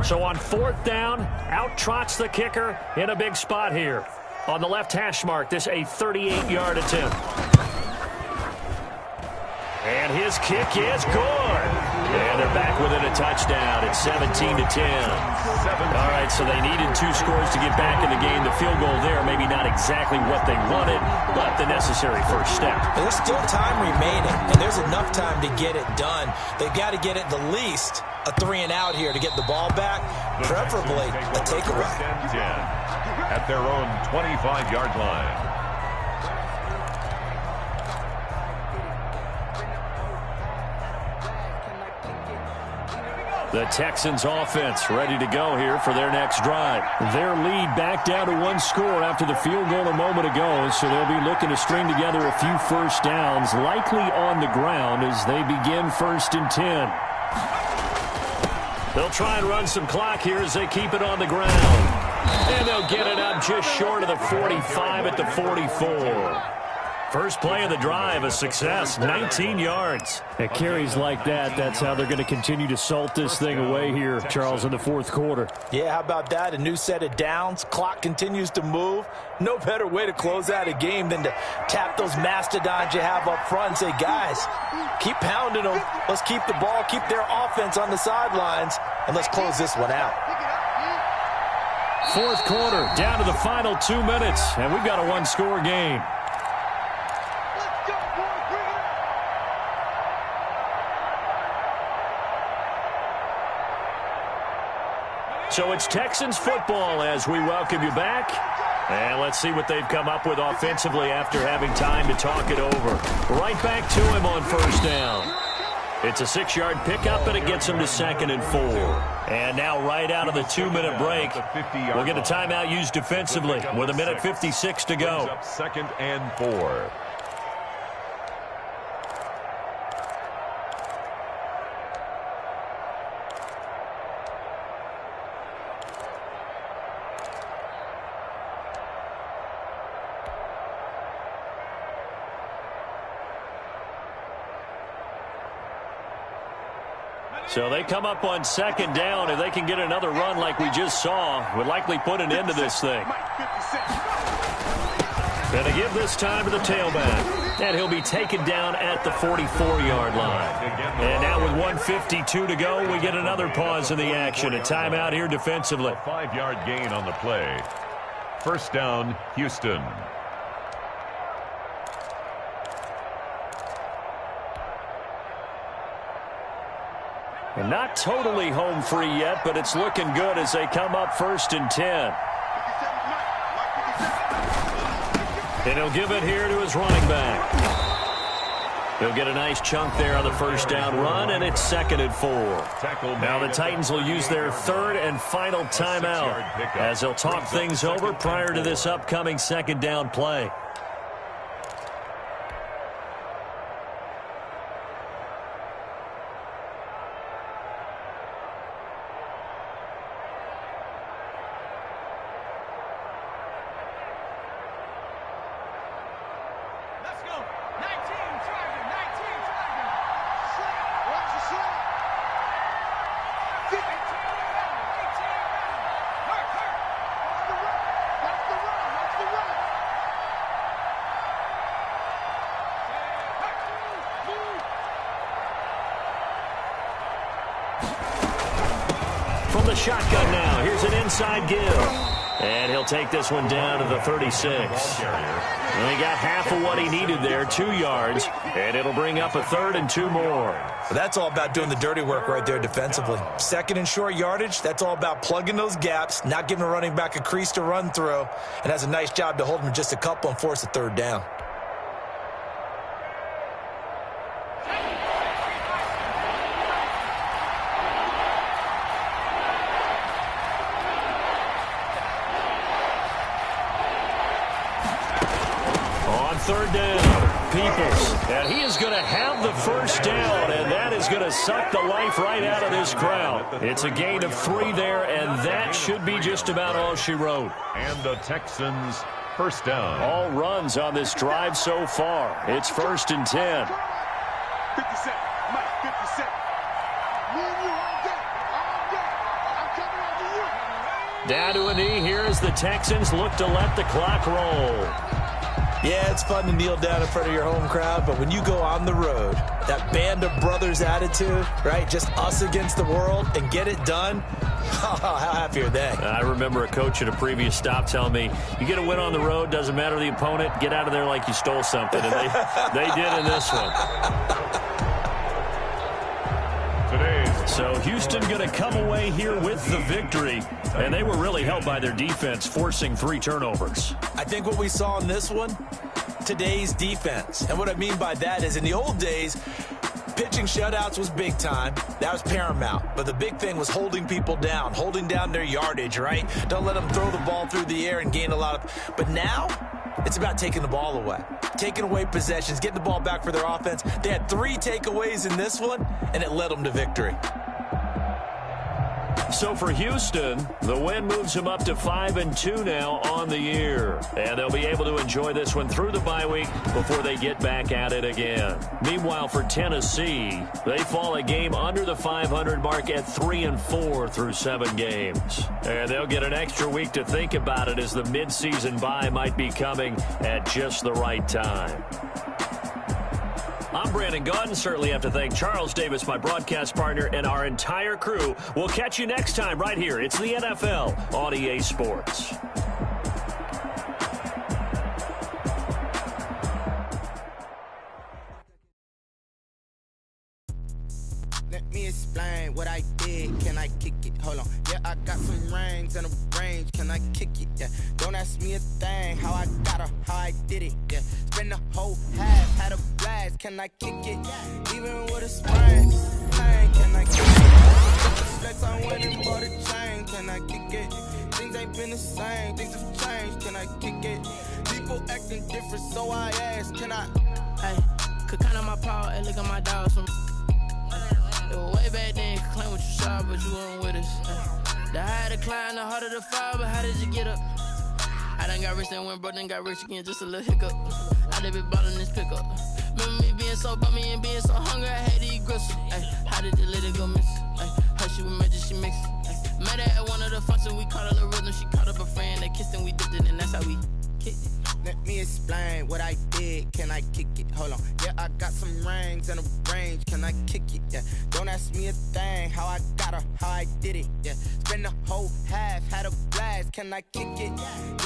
So on 4th down, out trots the kicker in a big spot here. On the left hash mark, this a 38-yard attempt. And his kick is good. And they're back within a touchdown. It's 17-10. All right, so they needed 2 scores to get back in the game. The field goal there, maybe not exactly what they wanted, but the necessary first step. There's still time remaining, and there's enough time to get it done. They've got to get at the least a 3-and-out here to get the ball back, preferably a takeaway. At their own 25-yard line. The Texans offense ready to go here for their next drive. Their lead back down to 1 score after the field goal a moment ago, so they'll be looking to string together a few first downs, likely on the ground as they begin 1st and 10. They'll try and run some clock here as they keep it on the ground. And they'll get it up just short of the 45 at the 44. First play of the drive, a success, 19 yards. At carries like that, that's how they're going to continue to salt this thing away here, Charles, in the 4th quarter. Yeah, how about that? A new set of downs. Clock continues to move. No better way to close out a game than to tap those mastodons you have up front and say, guys, keep pounding them. Let's keep the ball, keep their offense on the sidelines, and let's close this one out. 4th quarter, down to the final 2 minutes, and we've got a 1-score game. So it's Texans football as we welcome you back. And let's see what they've come up with offensively after having time to talk it over. Right back to him on first down. It's a 6-yard pickup, and it gets him to 2nd and 4. And now right out of the 2-minute break, we'll get a timeout used defensively with 1:56 to go. 2nd and 4. So they come up on 2nd down. If they can get another run like we just saw, would likely put an end to this thing. Going to give this time to the tailback. And he'll be taken down at the 44-yard line. And now with 1:52 to go, we get another pause in the action. A timeout here defensively. A 5-yard gain on the play. First down, Houston. Not totally home free yet, but it's looking good as they come up 1st and 10. And he'll give it here to his running back. He'll get a nice chunk there on the first down run, and it's 2nd and 4. Now the Titans will use their 3rd and final timeout as they'll talk things over prior to this upcoming 2nd down play. From the shotgun now, here's an inside give. And he'll take this one down to the 36. And he got half of what he needed there, 2 yards. And it'll bring up a 3rd and 2 more. Well, that's all about doing the dirty work right there defensively. 2nd and short yardage, that's all about plugging those gaps, not giving a running back a crease to run through, and has a nice job to hold him just a couple and force a 3rd down. On 3rd down, Peoples. And he is going to have the first down, and that is going to suck the life right out of this crowd. It's a gain of 3 there, and that should be just about all she wrote. And the Texans first down. All runs on this drive so far. It's 1st and 10. 50 cents, Mike, 50 cents. Me and you all day. I'm coming after you. Down to a knee here as the Texans look to let the clock roll. Yeah, it's fun to kneel down in front of your home crowd, but when you go on the road, that band of brothers attitude, right, just us against the world and get it done, how happy are they? I remember a coach at a previous stop telling me, you get a win on the road, doesn't matter the opponent, get out of there like you stole something, and they did in this one. So Houston going to come away here with the victory, and they were really helped by their defense, forcing 3 turnovers. I think what we saw in this one, today's defense. And what I mean by that is in the old days, pitching shutouts was big time. That was paramount. But the big thing was holding people down, holding down their yardage, right? Don't let them throw the ball through the air and gain a lot of... But now, it's about taking the ball away. Taking away possessions, getting the ball back for their offense. They had 3 takeaways in this one, and it led them to victory. So for Houston, the win moves them up to 5-2 now on the year. And they'll be able to enjoy this one through the bye week before they get back at it again. Meanwhile, for Tennessee, they fall a game under the 500 mark at 3-4 through 7 games. And they'll get an extra week to think about it as the midseason bye might be coming at just the right time. I'm Brandon Gaudin. Certainly have to thank Charles Davis, my broadcast partner, and our entire crew. We'll catch you next time right here. It's the NFL on EA Sports. Let me explain what I did. Can I kick it? Hold on. Yeah, I got some rings and a range. Can I kick it? Yeah. Don't ask me a thing. How I got her, how I did it. Yeah. Spend the whole half, had a blast. Can I kick it? Even with a sprain. Pain, can I kick it? Flex, I went and bought a chain. Can I kick it? Things ain't been the same. Things have changed. Can I kick it? People acting different, so I ask. Can I? Hey, could count on my power and look at my dogs from. Way back then, you could claim what you saw, but you weren't with us. The higher the climb, the harder the fall, but how did you get up? I done got rich, then went broke, then got rich again, just a little hiccup. I done been ballin' this pickup. Remember me being so bummy and being so hungry, I had to eat gristle. Ay, how did you let it go miss? Ay, how she was magic, she mixed. Met her at one of the functions, we caught a little rhythm, she caught up a friend, they kissed and we dipped it, and that's how we kicked it. Let me explain what I did. Can I kick it? Hold on. Yeah, I got some rings and a range. Can I kick it? Yeah. Don't ask me a thing. How I got her, how I did it. Yeah. Spend the whole half, had a blast. Can I kick it?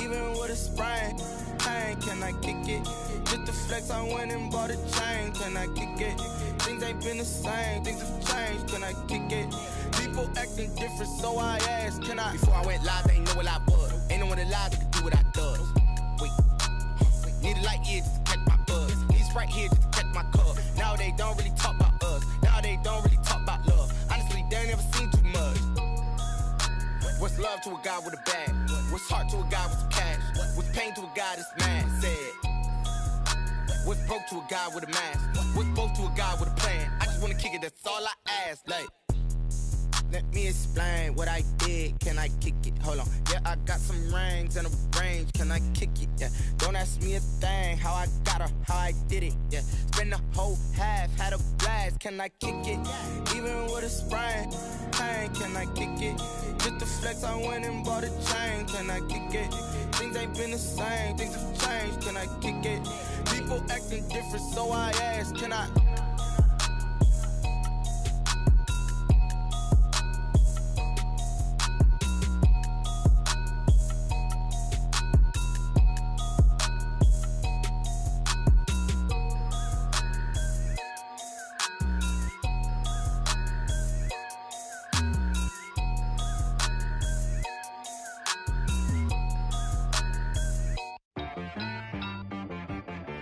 Even with a sprain. Pain, can I kick it? Just to flex, I went and bought a chain. Can I kick it? Things ain't been the same. Things have changed. Can I kick it? People acting different, so I asked, can I? Before I went live, they ain't know what I was. Ain't no one alive that could do what I does. Wait. Need a light year just to catch my buzz. Need Sprite here just to catch my cup. Now they don't really talk about us. Now they don't really talk about love. Honestly, they ain't never seen too much. What's love to a guy with a bag? What's heart to a guy with some cash? What's pain to a guy that's mad? Said. What's broke to a guy with a mask? What's both to a guy with a plan? I just wanna kick it, that's all I ask. Like, let me explain what I did. Can I kick it? Hold on. Yeah, I got some rings and a range. Can I kick it? Yeah. Don't ask me a thing. How I got her, how I did it. Yeah. Spend the whole half, had a blast. Can I kick it? Even with a sprain. Pain, can I kick it? Just to flex, I went and bought a chain. Can I kick it? Things ain't been the same. Things have changed. Can I kick it? People acting different, so I asked, can I?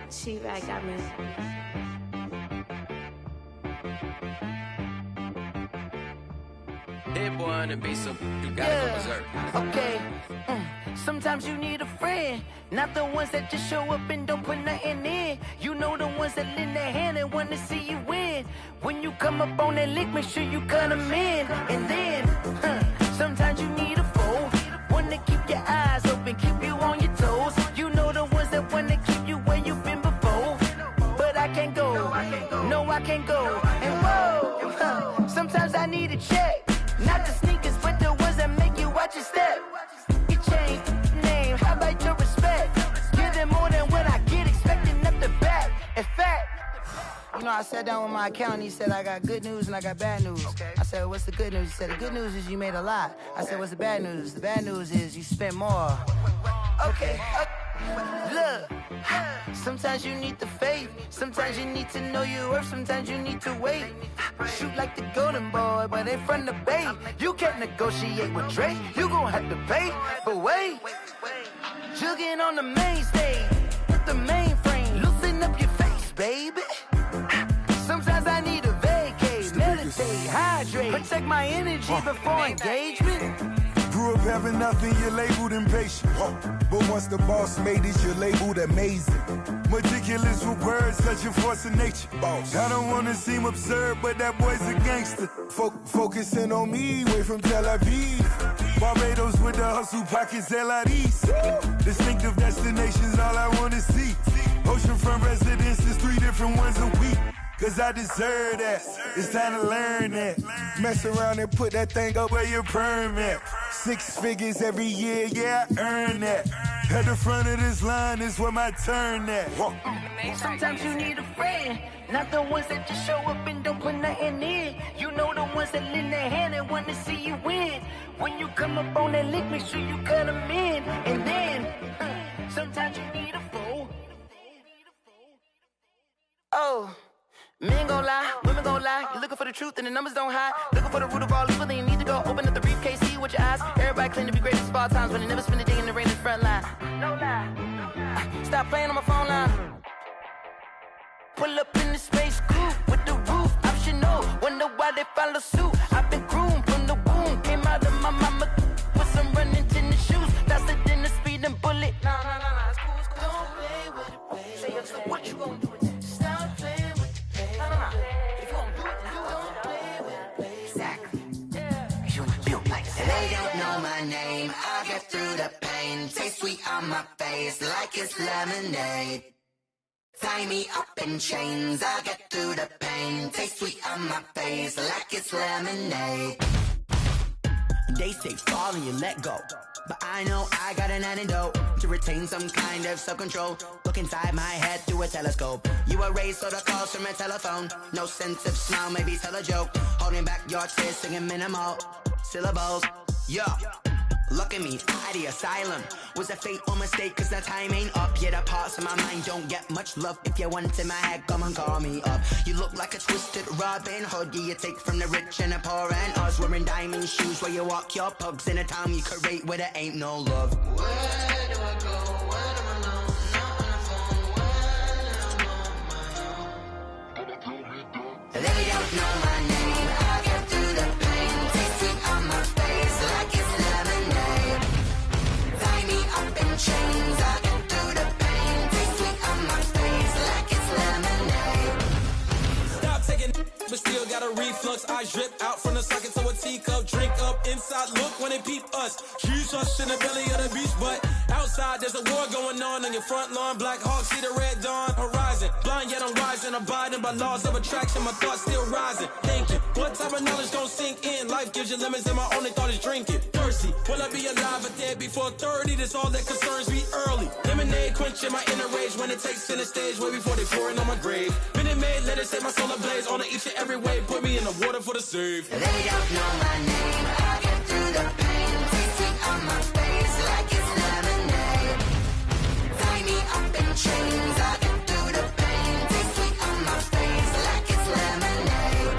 She-Rag got me. Hit boy on the beat, so you gotta go berserk. Okay. Sometimes you need a friend, not the ones that just show up and don't put nothing in. You know the ones that lend their hand and want to see you win. When you come up on that lick, make sure you cut them in. And then, sometimes you need a foe, one to keep your eyes open, keep you on your toes. You know the ones that want to keep you where you've been before. But I can't go, no I can't go. And whoa, sometimes I need a check, not the sneakers, but the ones that make you watch your step. You change name, how about your respect? Give them more than what I get, expecting up the back. In fact, you know, I sat down with my accountant, he said, I got good news and I got bad news. I said, what's the good news? He said, the good news is you made a lot. I said, what's the bad news? The bad news is you spent more. Okay. Look, sometimes you need the faith, sometimes you need to know your worth, sometimes you need to wait. Shoot like the golden boy, but in front of the bay. You can't negotiate with Drake, you gon' have to pay. But wait, jugging on the main stage, with the mainframe, loosen up your face, baby. Sometimes I need a vacate, meditate, hydrate, protect my energy before engagement. Grew up having nothing, you're labeled impatient. But once the boss made it, you're labeled amazing. Meticulous with words, such a force of nature. I don't wanna seem absurd, but that boy's a gangster. Focusing on me, way from Tel Aviv. Barbados with the hustle pockets, LIDs. Distinctive destinations, all I wanna see. Oceanfront residences, 3 different ones a week. Cause I deserve that, it's time to learn that. Mess around and put that thing up where your permit. 6 figures every year, yeah, I earn that. At the front of this line is where my turn at. Sometimes you need a friend, not the ones that just show up and don't put nothing in. You know the ones that lend their hand and want to see you win. When you come up on that lick, make sure you cut them in. And then, sometimes you need a foe. Oh. Men gon' lie, women gon' lie. You're looking for the truth and the numbers don't hide. Looking for the root of all evil, then you need to go open up the briefcase, see with your eyes. Everybody claim to be great at small times, but they never spend a day in the rain in the front line. No lie. Stop playing on my phone line. Pull up in the space coupe with the roof optional. Wonder why they follow suit. I've been groomed from the womb. Came out of my mama with some running tennis shoes. Faster than the speeding bullet. Nah, it's cool, it's cool. Don't play with it, baby. Say so what you gon' do with it? Stop playing with it. If you gon' do it, then don't play with it, baby. Exactly. Yeah. You built like that. They don't know my name. I get through the pain. Taste sweet on my face like it's lemonade. Tie me up in chains. I get through the pain. Taste sweet on my face like it's lemonade. They say fall and you let go, but I know I got an antidote to retain some kind of self-control. Look inside my head through a telescope. You erase all the calls from a telephone. No sense of smile, maybe tell a joke. Holding back your tears, singing minimal syllables. Yo, look at me, out the asylum. Was a fate or mistake, cause the time ain't up. Yet the parts of my mind don't get much love. If you want in my head, come and call me up. You look like a twisted Robin Hood. You take from the rich and the poor and us. Wearing diamond shoes where you walk your pugs in a town you create where there ain't no love. Where do I go? When I'm alone, not on the phone. When I'm on my own. They don't know my name. I get through the pain. Taste sweet on my face like it's lemonade. Tie me up in chains. I get through the pain. Taste sweet on my face like it's lemonade. Stop taking but still got a reflux. I drip out from the socket to a teacup. Drink up inside, look when it peep us. Jesus in the belly of the beast, but outside there's a war going on your front lawn. Black Hawk, see the red dawn horizon. Blind yet I'm rising, abiding by laws of attraction. My thoughts still rising, thinking what type of knowledge gon' sink in? Life gives you lemons and my only thought is drinking. Thirsty, will I be alive or dead before 30? That's all that concerns me early. Lemonade quenching my inner rage when it takes center stage way before they pouring on my grave. Minute Maid, let it set my soul ablaze on each and every way. Put me in the water for the save. They don't know my name. I get through the pain. Taste sweet on my face like it's lemonade. Tie me up in chains. I get through the pain. Taste sweet on my face like it's lemonade.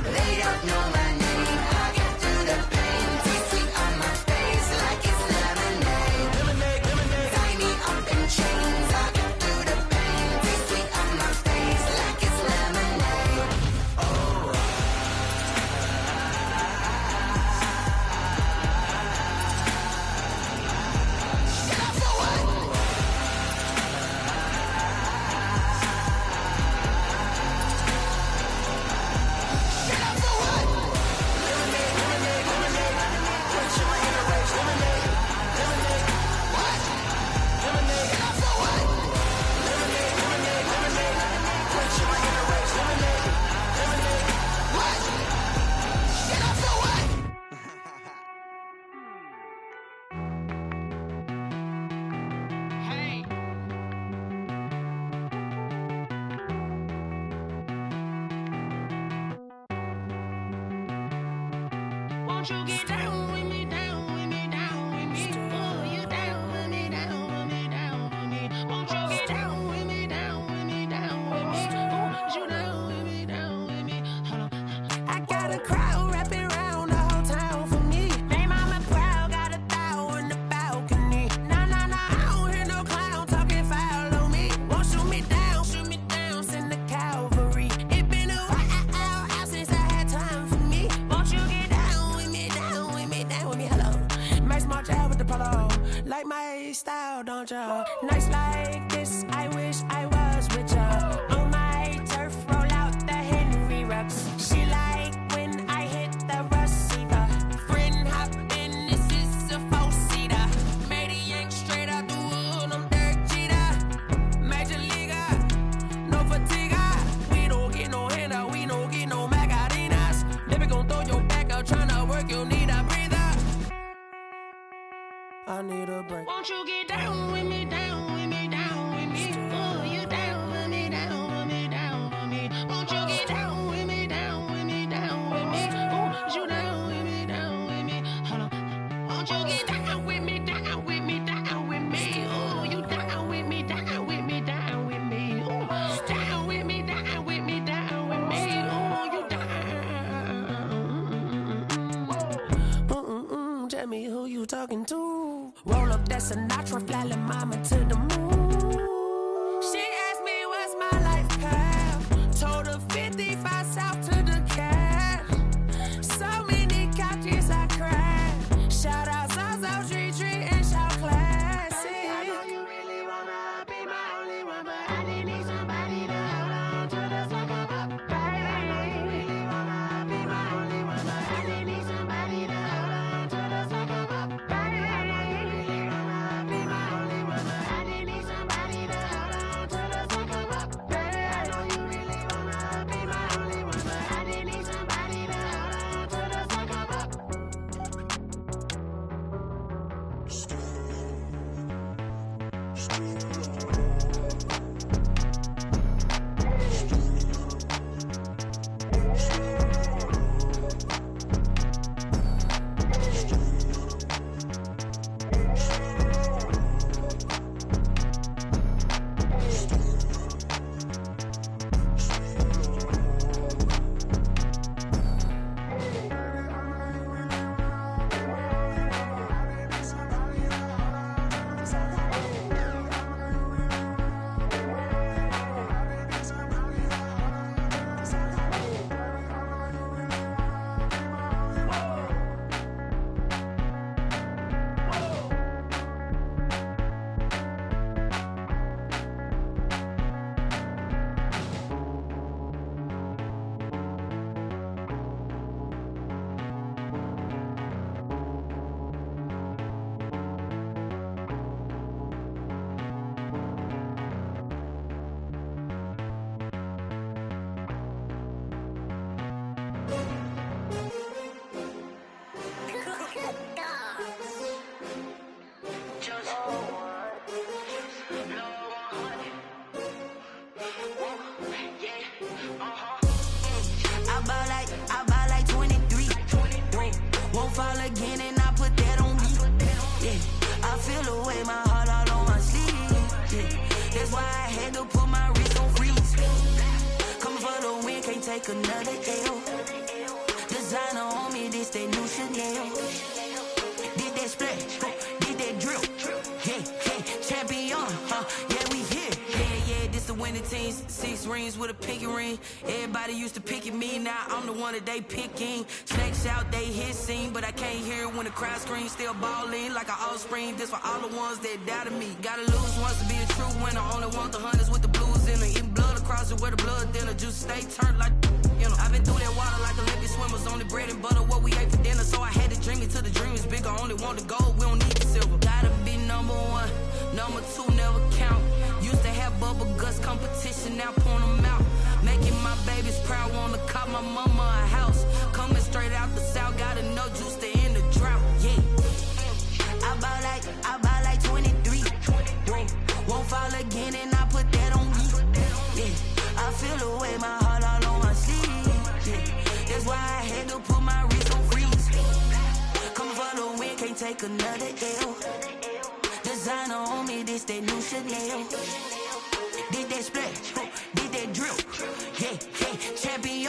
They don't know my name. I get through the pain. Taste sweet on my face like it's lemonade. Lemonade, lemonade. Tie me up in chains. I get through the pain. Taste sweet on my face like it's lemonade. Oh. Won't you get down with me, down with me, down with me? Oh, you down with me, down with me, down with me. Won't you get down with me, down with me, down with me? Oh, you down with me, down with me? Hold on. I got a crowd wrapping around the whole town for me. Make mama proud, got a thou on the balcony. Nah, nah, nah, I don't hear no clown talking foul on me. Won't shoot me down, send the cavalry. It been a while since I had time for me. Won't you get down with me, down with me, down with me? Hello. Max March out with the polo. Like my style, don't ya? Nights like this, I wish I was with ya. On my turf, roll out the Henry Rux. She like when I hit the receiver. Friend hop in, this is a four-seater. Made a yank straight out the wood, I'm Derek Jeter. Major leaguer, no fatigue. We don't get no handout, we don't get no Macarinas. Baby gon' throw your back out, tryna work, you need a breather. I need a break. Won't you get down with me, down with me, down with me? Oh, you down with me, down with me, down with me? Won't you get down with me, down with me, down with me? Oh, you down with me, down with me? Hold on. Won't you get down with me, down with me, down with me? Oh, you down with me, down with me, down with me? Oh, down with me, down with me, down with me? Oh, you down. Tell me who you talking to. Roll up that Sinatra, fly la mama to the moon. She asked me what's my life path. Told her 55 south to the cat. So many couches I cried. Shout out Zaza, Tree, and shout classic. I know you really wanna be my only one, but I didn't need somebody to hold on to the second up, baby. I know you really wanna be my only one, but I didn't need somebody to hold on to the second up, baby. I know you really wanna be my only one, but I didn't need somebody. take another L. Designer on me, this that new Chanel. Did that splash, did that drill. Yeah, champion, yeah, we here. Yeah, this the winning team. 6 rings with a pinky ring. Everybody used to pick at me, now I'm the one that they picking. Snakes out, they hissing, but I can't hear it when the crowd screams. Still balling like an offspring. This for all the ones that doubted me. Gotta lose once to be a true winner. Only want the hunters with the blues in it. Eating blood across it where the blood thinner. Juice stay turned like, you know. I've been through that water like Olympic swimmers. Only bread and butter, what we ate for dinner. So I had to dream it till the dream is bigger. Only want the gold, we don't need the silver. Gotta be number 1, number 2 never count. Used to have bubble guts competition, now point them out. Making my babies proud, wanna cop my mama a house. Coming straight out the south, gotta know juice to end the drought. Yeah, I buy like 23. Won't fall again, and I put that on me. Yeah, I feel the way, my heart all on my sleeve. Yeah, that's why I had to put my wrist on freeze. Coming for the win, can't take another L. Designer on me, this that new Chanel. Did that splash, did that drill. Yeah, champion,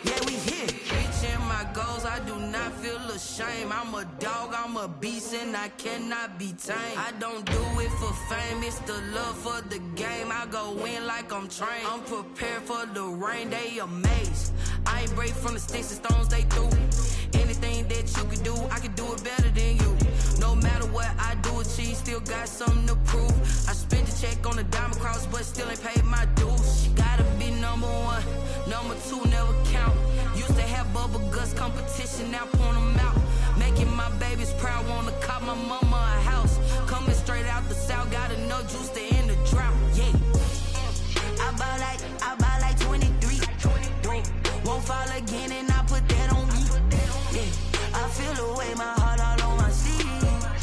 yeah, we here. Reaching my goals, I do not feel ashamed. I'm a dog, I'm a beast, and I cannot be tamed. I don't do it for fame, it's the love for the game. I go in like I'm trained. I'm prepared for the rain, they amazed. I ain't break from the sticks and stones they threw. Anything that you could do, I could do it better than you. No matter what I do, achieve, still got something to prove. I spent the check on the diamond cross, but still ain't paid my dues. Gotta be number 1, number 2 never count. Used to have bubble guts competition, now point them out. Making my babies proud, wanna cop my mama a house. Coming straight out the south, gotta know juice to end the drought. Yeah, I buy like 23. Won't fall again, and I put that on me. Yeah, I feel the way, my heart all on my sleeve.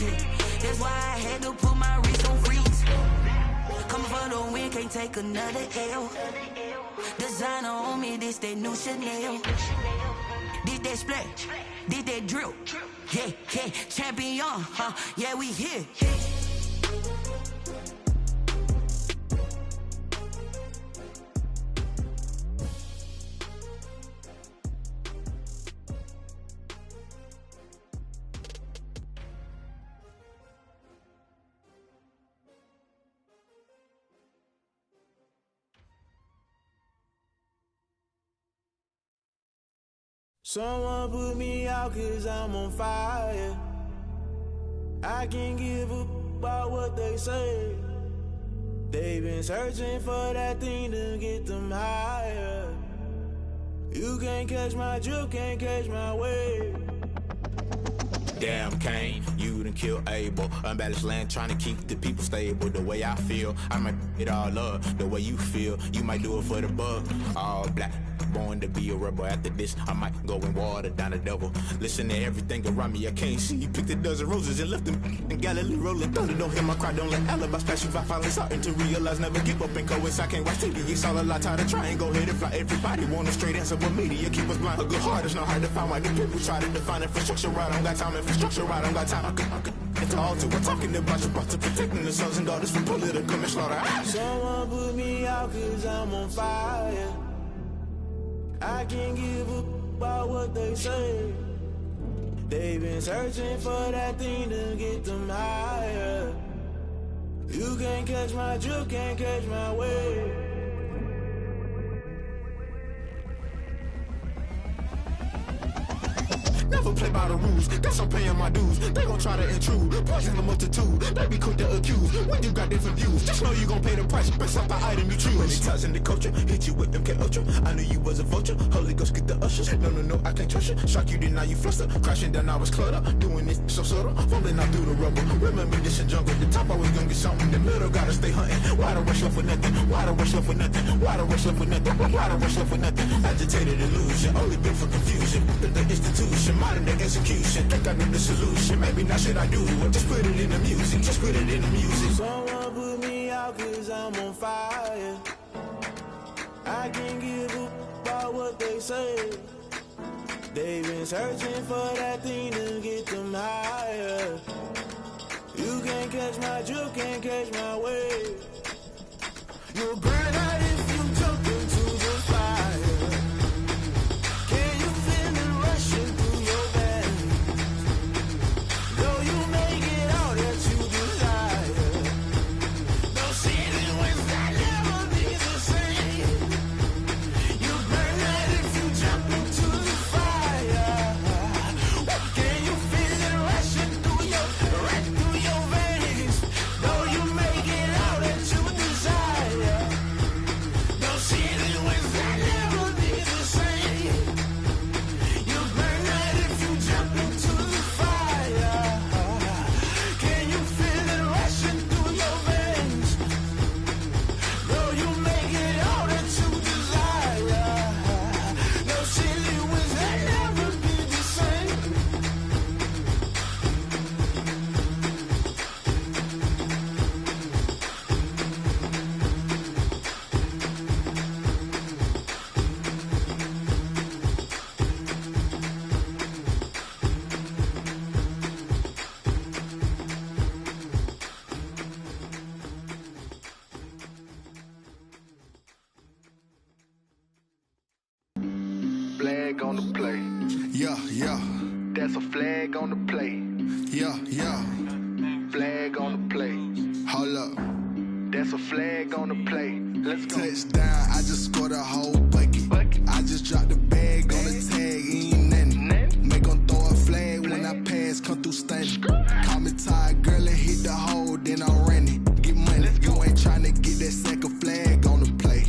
Yeah, that's why I had to put my wrist on freeze. Coming for the win, can't take another L. Designer on me, this that new Chanel. Did that splash, did that drill. Yeah, champion, yeah, we here. Someone put me out 'cause I'm on fire. I can't give a about what they say. They've been searching for that thing to get them higher. You can't catch my drift, can't catch my wave. Damn Kane, you done killed Abel. Unbalanced land trying to keep the people stable. The way I feel, I might it all up. The way you feel, you might do it for the bug. All black, born to be a rebel. After this, I might go and water down the devil. Listen to everything around me, I can't see. Picked a dozen roses and left them in Galilee rolling thunder. Don't hear my cry, don't let alibis pass you. I finally starting to realize, never give up and coincide. Can't watch TV, it's all a lot. Tired of trying, go ahead and fly. Everybody want a straight answer, but media keep us blind. A good heart is not hard to find. Why the people try to define infrastructure right? I don't got time, infrastructure right, I don't got time. It's all to we're talking about you, about to protecting the sons and daughters from political manslaughter. Someone put me out 'cause I'm on fire. I can't give a about what they say. They've been searching for that thing to get them higher. You can't catch my drift, can't catch my wave. Never play by the rules, guess I'm paying my dues. They gon' try to intrude, poison the multitude. They be quick to accuse, when you got different views. Just know you gon' pay the price, based off the item you choose. Many times in the culture, hit you with MK Ultra. I knew you was a vulture, Holy Ghost get the ushers. No, I can't trust you. Shock you, then now you fluster. Crashing down, I was cluttered. Doing this so subtle, fumbling out through the rubble. Remember this a jungle, the top always gonna get something. The middle gotta stay hunting. Why the rush left for nothing? Why the rush left for nothing? Why the rush left for nothing? Why the rush left for nothing? Agitated illusion, only built for confusion. The institution, modern day execution. Think I know the solution. Maybe not should I do it? Just put it in the music. Just put it in the music. Someone put me out 'cause I'm on fire. I can't give a about what they say. They've been searching for that thing to get them higher. You can't catch my drift, can't catch my wave. You'll burn out if you jump into the fire. flag on the play. Yeah, yeah. That's a flag on the play. Yeah, yeah. Flag on the play. Hold up. That's a flag on the play. Let's go. Touchdown, I just scored a whole bucket. I just dropped the bag on the tag, ain't nothing. Make 'em throw a flag when I pass, come through stunning. Call me tired, girl, and hit the hole, then I'm running. Get money, you ain't tryna get that second flag on the play.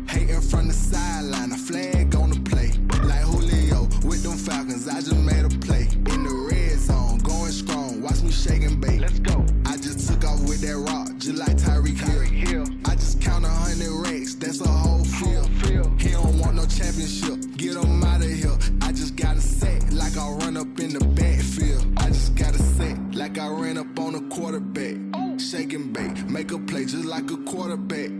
Hating from the sideline, a flag on the play. Like Julio with them Falcons, I just made a play. In the red zone, going strong, watch me shake and bake. Let's go. I just took off with that rock, just like Tyreek Hill. I just count 100 racks, that's a whole field. He don't want no championship, get him out of here. I just got a set, like I run up in the backfield. I just got a set, like I ran up on a quarterback. Shake and bake, make a play just like a quarterback.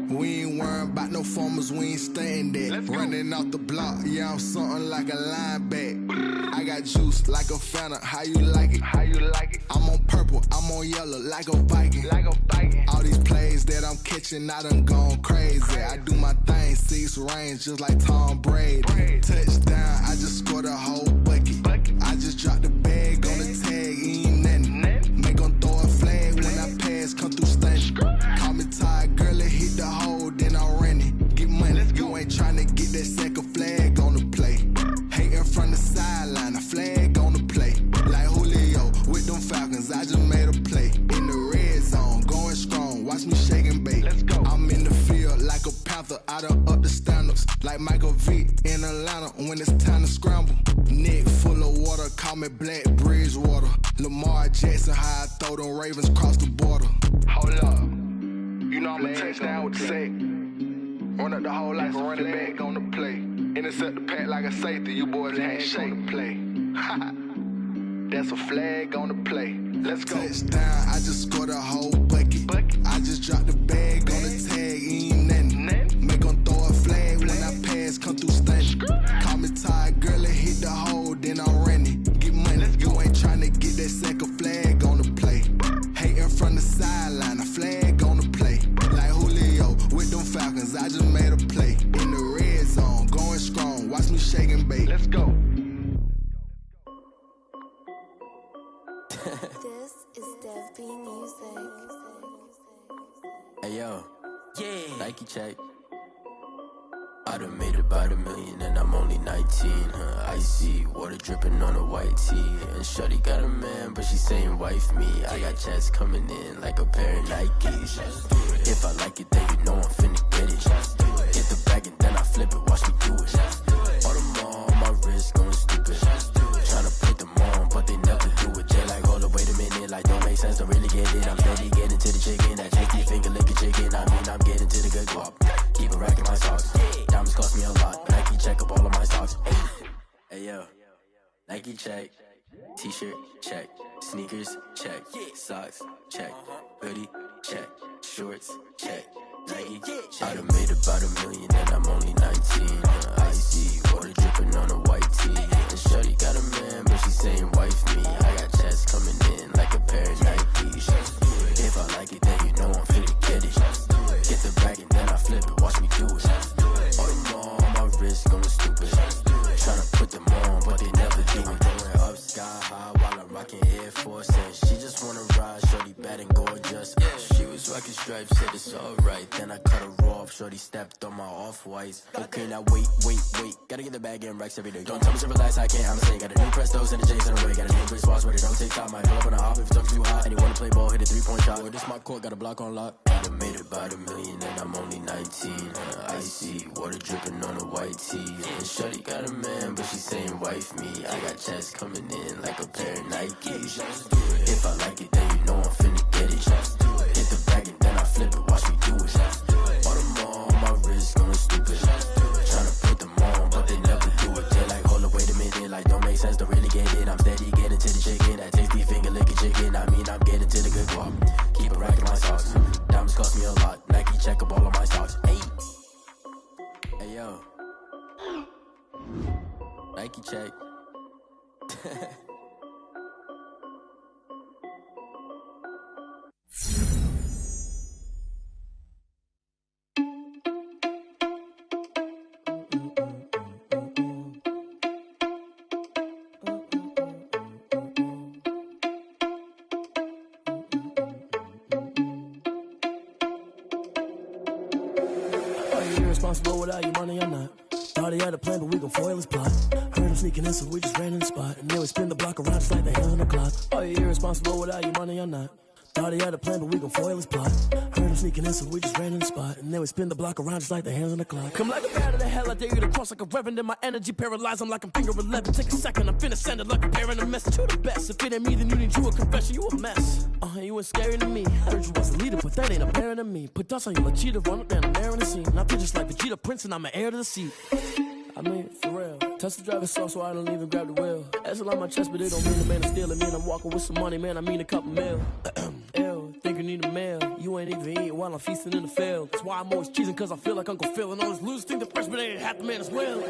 We ain't worrying about no formers, we ain't staying there. Running off the block, yeah, I'm something like a linebacker. I got juice like a Fanta, how you like it? How you like it? I'm on purple, I'm on yellow, like a Viking. Like a Viking. All these plays that I'm catching, I done gone crazy. I do my thing, 6 range, just like Tom Brady. Touchdown, I just scored a whole bucket. I just dropped the bag on the tag, ain't nothing. Make 'em throw a flag when I pass, come through stunning. Call me tired, girl, and hit the hole, then I'm running. Get money, you ain't tryna get that second flag on the play. Hating from the sideline, a flag on the play. Like Julio with them Falcons, I just made a play. In the red zone, going strong, watch me shake and bake. Let's go. I'm in the field like a Panther, I done up the standards. Like Michael Vick in Atlanta when it's time to scramble. Neck full of water, call me Black Bridgewater. Lamar Jackson, how I throw them Ravens cross the border. Hold up. You know I'm a touchdown with the sack. Run up the whole life, run it back on the play. Intercept the pack like a safety, you boys ain't shaking the play. That's a flag on the play. Let's go. Touchdown, I just scored a whole bucket. I just dropped the bag on the tag, ain't nothing. Make 'em throw a flag when I pass, come through stunning. Call me tired, girl, and hit the hole, then I'm running. Get money, you ain't tryna get that second flag on the play. Hating from the sideline, a flag on the play. Like Julio with them Falcons, I just made a play. In the red zone, going strong, watch me shake and bake. Let's go. This is Dev B Music. Hey yo, yeah, Nike check. I done made about $1 million and I'm only 19. Icy water dripping on a white tee. And shorty got a man, but she saying wife me. I got checks coming in like a pair of Nikes. If I like it, then you know I'm finna get it. Get the bag and then I flip it, watch me do it. All them on my wrist going stupid. Tryna put them on, but they never do it. They like, hold up, wait a minute, like don't make sense, don't really get it. I'm steady getting to the chicken, that chicky finger licking chicken. I mean, I'm getting to the good guap. Keep a rack in my socks. Diamonds cost me a lot. Nike check up all of my stocks. Hey yo, Nike check. T-shirt check. Sneakers check. Socks check. Hoodie check. Shorts check. Nike I done made about $1 million and I'm only 19. Icy water dripping on a white tee. And shorty got a man, but she saying wife me. I got checks coming in like a pair of Nikes. If I like it, then you know I'm finna get it. Get the bag and then I flip it, watch me do it. All them on my wrist going stupid. Tryna put them on, but they never do it. Going up sky high while I'm rocking Air Force. And she just wanna ride, shorty bad and gorgeous. She was rocking stripes, said it's alright. Then I cut her off, shorty stepped on my off-whites. Okay, now wait. Gotta get the bag and racks every day. Don't tell me to relax, I can't, I'm saying. Got a new Prestos and a J's in the way. Got a new Chris Foss, but it don't take time. Might pull up on a hop if it's too hot. And you wanna play ball, hit a 3-point shot. Or this my court, got a block on lock. I done made about $1 million and I'm only 19. Icy water dripping on a white tee. And shorty got a man, but she saying wife me. I got checks coming in like a pair of Nikes. If I like it, then you know I'm finna get it. Hit the bag and then I flip it, watch me do it. All them on my wrist going stupid. Tryna put them on, but they never do it. They like, hold up, wait a minute, like don't make sense, don't really get it. I'm steady getting to the chicken, that tasty finger licking chicken. I mean, I'm getting to the good guap. Keep a rack in my socks. Diamonds cost me a lot. Nike check up all of my stocks. Hey yo, Nike check. irresponsible without your money or not. Thought he had a plan, but we gon' foil his plot. Heard him sneaking in, so we just ran in the spot. And then we spin the block around just like the hands on the clock. Are you irresponsible without your money or not? Thought he had a plan, but we gon' foil his plot. Heard him sneaking in, so we just ran in the spot. And then we spin the block around just like the hands on the clock. Come like a bat of the hell, I dare you to cross like a reverend. And my energy paralyzed, I'm like I'm finger 11. Take a second, I'm finna send it like a parent a message to the best. If it ain't me, then you need you a confession, you a mess. You ain't scary to me. Heard you was a leader, but that ain't apparent to me. Put dust on you like cheetah, run up down the air in the scene. I feel just like Vegeta Prince, and I'm an heir to the seat. I mean, for real. Touch the driver's soft, so I don't even grab the wheel. That's a lot on my chest, but it don't mean the man is stealing. Man, I'm walking with some money, man, I mean a couple mil. Ew, think you need a meal. You ain't even eating while I'm feasting in the field. That's why I'm always cheesing, cause I feel like Uncle Phil. And all those losers think the freshman ain't half the man as well.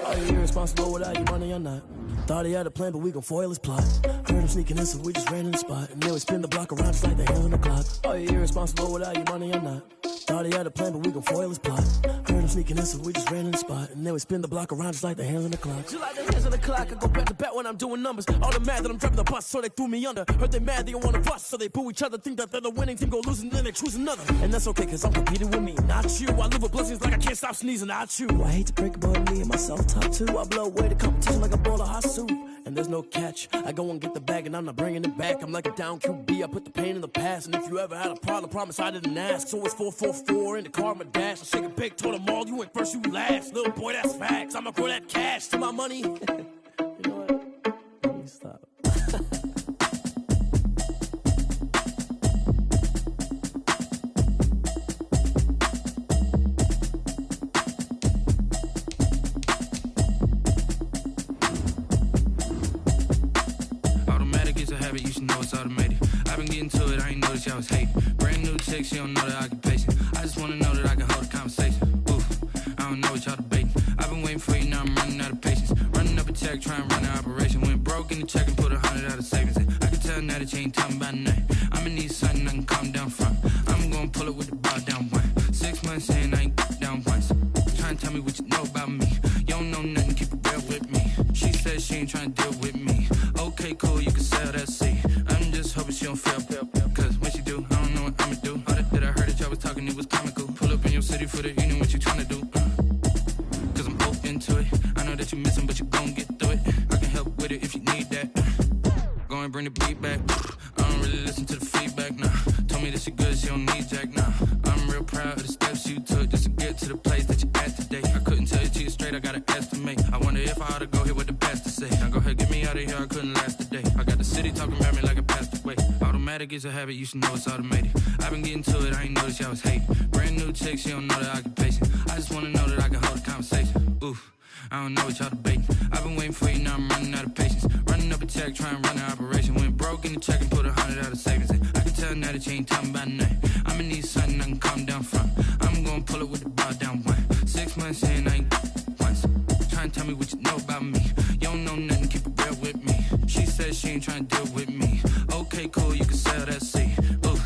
Are you irresponsible without your money or not? Thought he had a plan, but we gon' foil his plot. Heard him sneaking in, so we just ran in the spot. And then we spin the block around just like the hands on the clock. Are you irresponsible without your money or not? Thought he had a plan, but we gon' foil his plot. Heard him sneaking in, so we just ran in the spot. And then we spin the block around just like the hands on the clock. Just like the hands on the clock, I go back to back when I'm doing numbers. All the mad that I'm driving the bus, so they threw me under. Heard they mad, they don't wanna bust, so they boo each other. Think that they're the winning team, go losing, then they choose another. And that's okay, cause I'm competing with me, not you. I live with blessings like I can't stop sneezing, not you. I hate to break about me and my self-talk too. I blow away the competition like a bowl of hot soup. And there's no catch. I go and get the bag and I'm not bringing it back. I'm like a down QB, I put the pain in the past. And if you ever had a problem, promise I didn't ask. So it's 444 in the car, my dash. I shake a big, told them all, you went first, you last. Little boy, that's facts. I'ma grow that cash to my money. You know what? Let me stop. You should know it's automated. I've been getting to it, I ain't noticed y'all was hating. Brand new chick, she don't know the occupation. I just wanna know that I can hold a conversation. Oof, I don't know what y'all debating. I've been waiting for you, now I'm running out of patience. Running up a check, trying to run an operation. Went broke in the check and put 100 out of savings in. I can tell now that you ain't talking about nothing. I'ma need something I can calm down from. I'm gonna pull it with the bar down one. 6 months in, I ain't down once. Trying to tell me what you know about me. You don't know nothing, keep it real with me. She said she ain't trying to deal with me. Okay, cool, you can sell that seat. I'm just hoping she don't fail, cause when she do, I don't know what I'ma do. All that I heard that y'all was talking, it was comical. Pull up in your city for the evening, what you tryna do? Cause I'm open to it. I know that you missing, but you gon' get through it. I can help with it if you need that. Go and bring the beat back. I don't really listen to the feedback, nah. Told me that she good, she don't need jack, nah. I'm real proud of the steps you took just to get to the place that you at today. I couldn't tell you to you straight, I gotta estimate. I wonder if I ought to go here with the best to say. Now go ahead, get me out of here, I couldn't last a day. I got the city talking about me like a passed away. Automatic is a habit, you should know it's automated. I've been getting to it, I ain't noticed y'all was hating. Brand new chick, she don't know the occupation. I just wanna know that I can hold a conversation. Oof, I don't know what y'all debating. I've been waiting for you, now I'm running out of patience. Running up a check, trying to run an operation. Went broke in the check and put 100 out of savings in. I can tell now that you ain't talking about nothing. I'ma need something I can calm down from. I'm gonna pull it with the bar down one. 6 months in, I ain't once. Trying to tell me what you know about me. You don't know nothing, keep it real with me. She said she ain't trying to deal with me. Okay, cool, you can sell that seat. Ooh,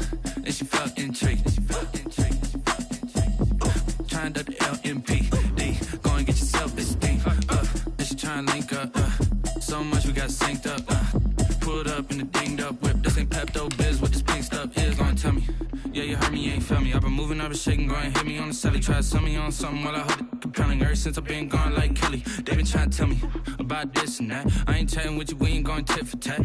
and she felt intrigued. Trying to the LMPD. Go and get yourself this thing. And she trying to link up. So much we got synced up. Pulled up in the dinged up whip. This ain't Pepto-Biz, what this pink stuff is. Gonna tell me. Yeah, you heard me, you ain't felt me. I've been moving, I've been shaking, go and hit me on the celly. Try to sell me on something while I hold it compelling. Ever since I've been gone like Kelly, they been trying to tell me about this and that. I ain't chatting with you, we ain't going tit for tat.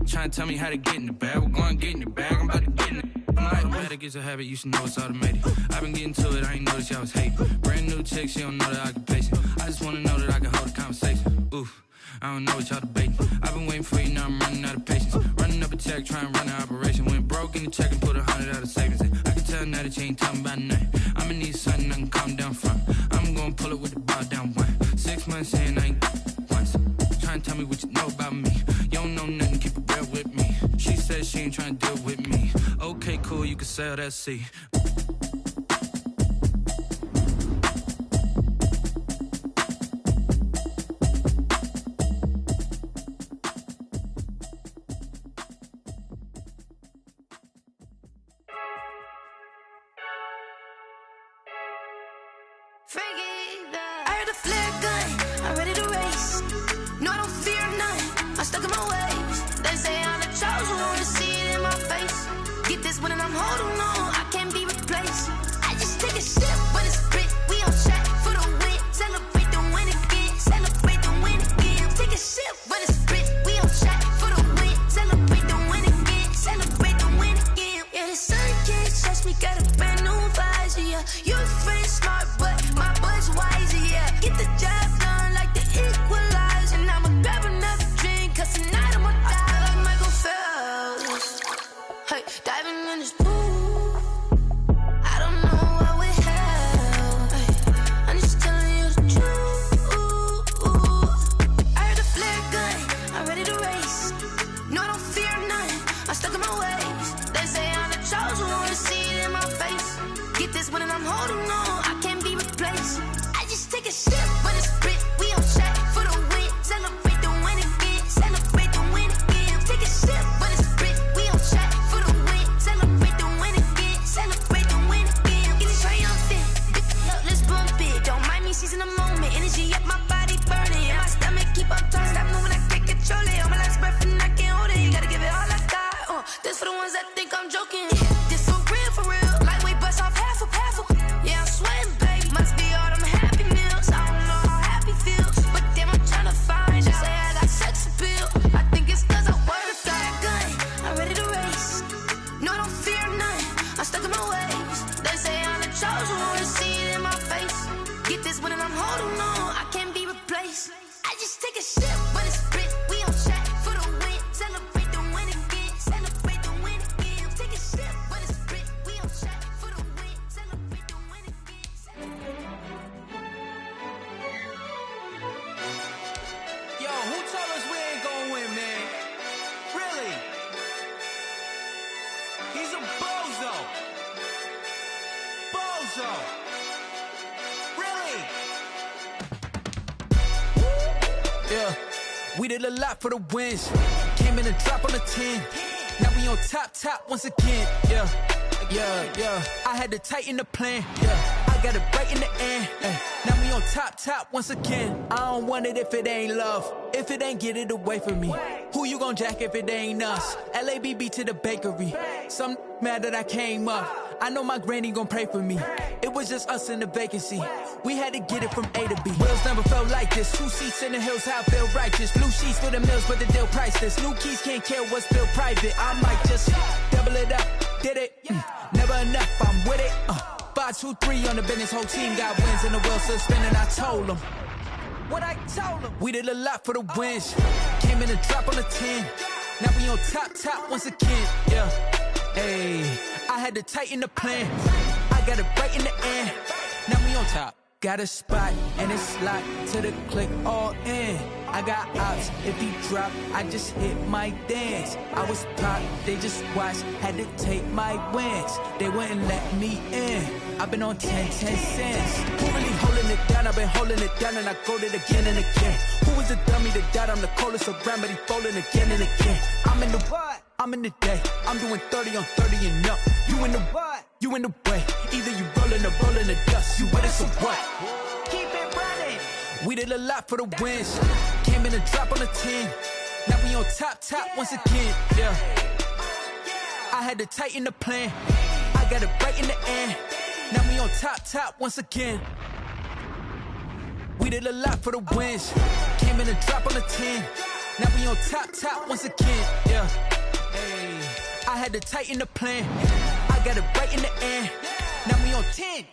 Trying to tell me how to get in the bag, we're going to get in the bag, I'm about to get in it. Automatic is a habit, you should know it's automated. I've been getting to it, I ain't noticed y'all was hating. Brand new chick, she don't know the occupation. I just wanna know that I can hold a conversation. Oof, I don't know what y'all debating. I've been waiting for you, now I'm running out of patience. Running up a check, trying to run an operation. Went broke in the check and put 100 out of savings in. I can tell now that you ain't talking about nothing. I'ma need something I can calm down from. I'm gonna pull it with the bar down one. 6 months in, I ain't once. Trying to tell me what you know about me. You don't know nothing, keep it real with me. She said she ain't trying to deal with me. Okay, cool, you can sell that seat. I heard a flare gun, I'm ready to race. No, I don't fear none, I'm stuck in my ways. They say I'm the chosen one, to see it in my face. Get this one and I'm holding on, I can't be replaced. I just take a sip, but it's spit, we on track. I'm stuck in my ways. They say I'm the chosen one, to see it in my face. Get this one and I'm holding on, I can't be replaced. I just take a sip, but it's spit. We on track for the win. Celebrate the win again. Celebrate the win again. Take a sip, but it's spit. We on track for the win. Celebrate the win again. Celebrate the win again. Get it triumphant. Let's bump it. Don't mind me seizing the moment. Energy up my body burning. And my stomach keep up turning. Stop moving, I can't control it. On my last breath and I can't hold it. You gotta give it all I got. This for the ones that think I'm joking. This for real. Lightweight bust off half a. Yeah, I'm sweating, baby. Must be all them happy meals. I don't know how happy feels, but damn, I'm trying to find out. Say I got sex appeal. I think it's cause I work a gun. I'm ready to race. No, I don't fear none. I'm stuck in my ways. They say I'm the chosen one, to see it in my face. Get this one and I'm holding on, I can't be replaced. I just take a sip, but it's spit. We on track for the win. Celebrate the win again. Celebrate the win again. Take a sip, but it's spit. We on track for the win. Celebrate the win again. Yo, who told us we ain't gonna win, man? Really? He's a bozo. Bozo. Really? Yeah, we did a lot for the wins. Came in and drop on the 10. Now we on top once again. Yeah. I had to tighten the plan. Yeah, I got it right in the end. Now we on top once again. I don't want it if it ain't love. If it ain't, get it away from me. Who you gon' jack if it ain't us? LABB to the bakery. Some mad that I came up. I know my granny gon' pray for me. It was just us in the vacancy. We had to get it from A to B. Wheels never felt like this. 2 seats in the hills, how I feel righteous. Blue sheets for the mills, but the deal priceless. New keys can't care what's still private. I might just double it up. Did it? Never enough, I'm with it. 5, 2, 3 on the business. Whole team got wins and the wheels still spinning. I told them what I told them. We did a lot for the wins. Came in and drop on the 10. Now we on top once again. Yeah. Hey, I had to tighten the plan. I got it right in the end. Now we on top. Got a spot and it's locked to the click all in. I got ops, if he drop, I just hit my dance. I was top, they just watched, had to take my wins. They wouldn't let me in. I've been on 10 cents. Who really holding it down? I've been holding it down and I go it again and again. Who was the dummy that died? I'm the coldest around, but he folding again and again. I'm in the what? I'm in the day. I'm doing 30 on 30 and up. You in the what? You in the way. Either you rolling or rolling the dust. You with us or what? Keep it running. We did a lot for the wins. Came in and drop on the 10. Now we on top once again. Yeah. I had to tighten the plan. I got it right in the end. Now we on top once again. We did a lot for the wins. Came in and drop on the 10. Now we on top once again. Yeah. Hey, I had to tighten the plan. I got it right in the end. Now we on 10.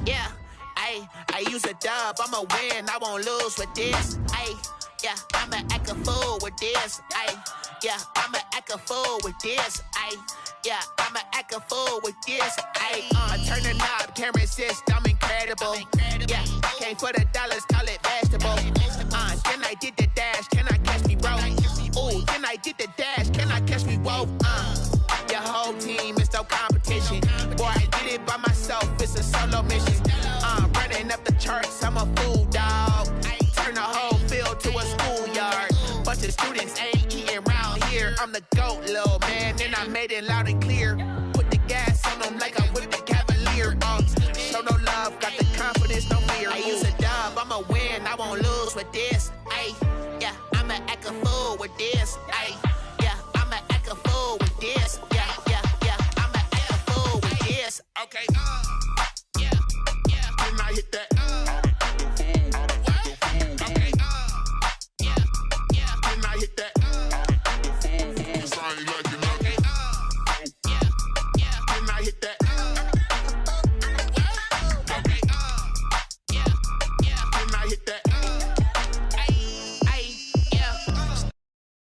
Yeah, I use a dub, I'ma win, I won't lose with this. Yeah, I'ma act a fool with this. Yeah, I'ma act a fool with this. Yeah, I'ma act a fool with this. Turn the knob, camera assist, I'm incredible. Yeah, came for the dollars, call it vegetable. Then I did the dash, can I catch me, bro? Ooh, then I did the dash, can I catch me, whoa? Your whole team is no competition. Boy, I did it by myself, it's a solo mission. Running up the charts, I'm a fool, dog. Turn the whole field to a schoolyard. Bunch of students ain't eating round here. I'm the GOAT, little man, and I made it loud and clear. Put the gas on them like I whipped the Cavalier. Show no love, got the confidence, no fear. I use a dub, I'ma win, I won't lose with this. Yeah, I'ma act a fool with this.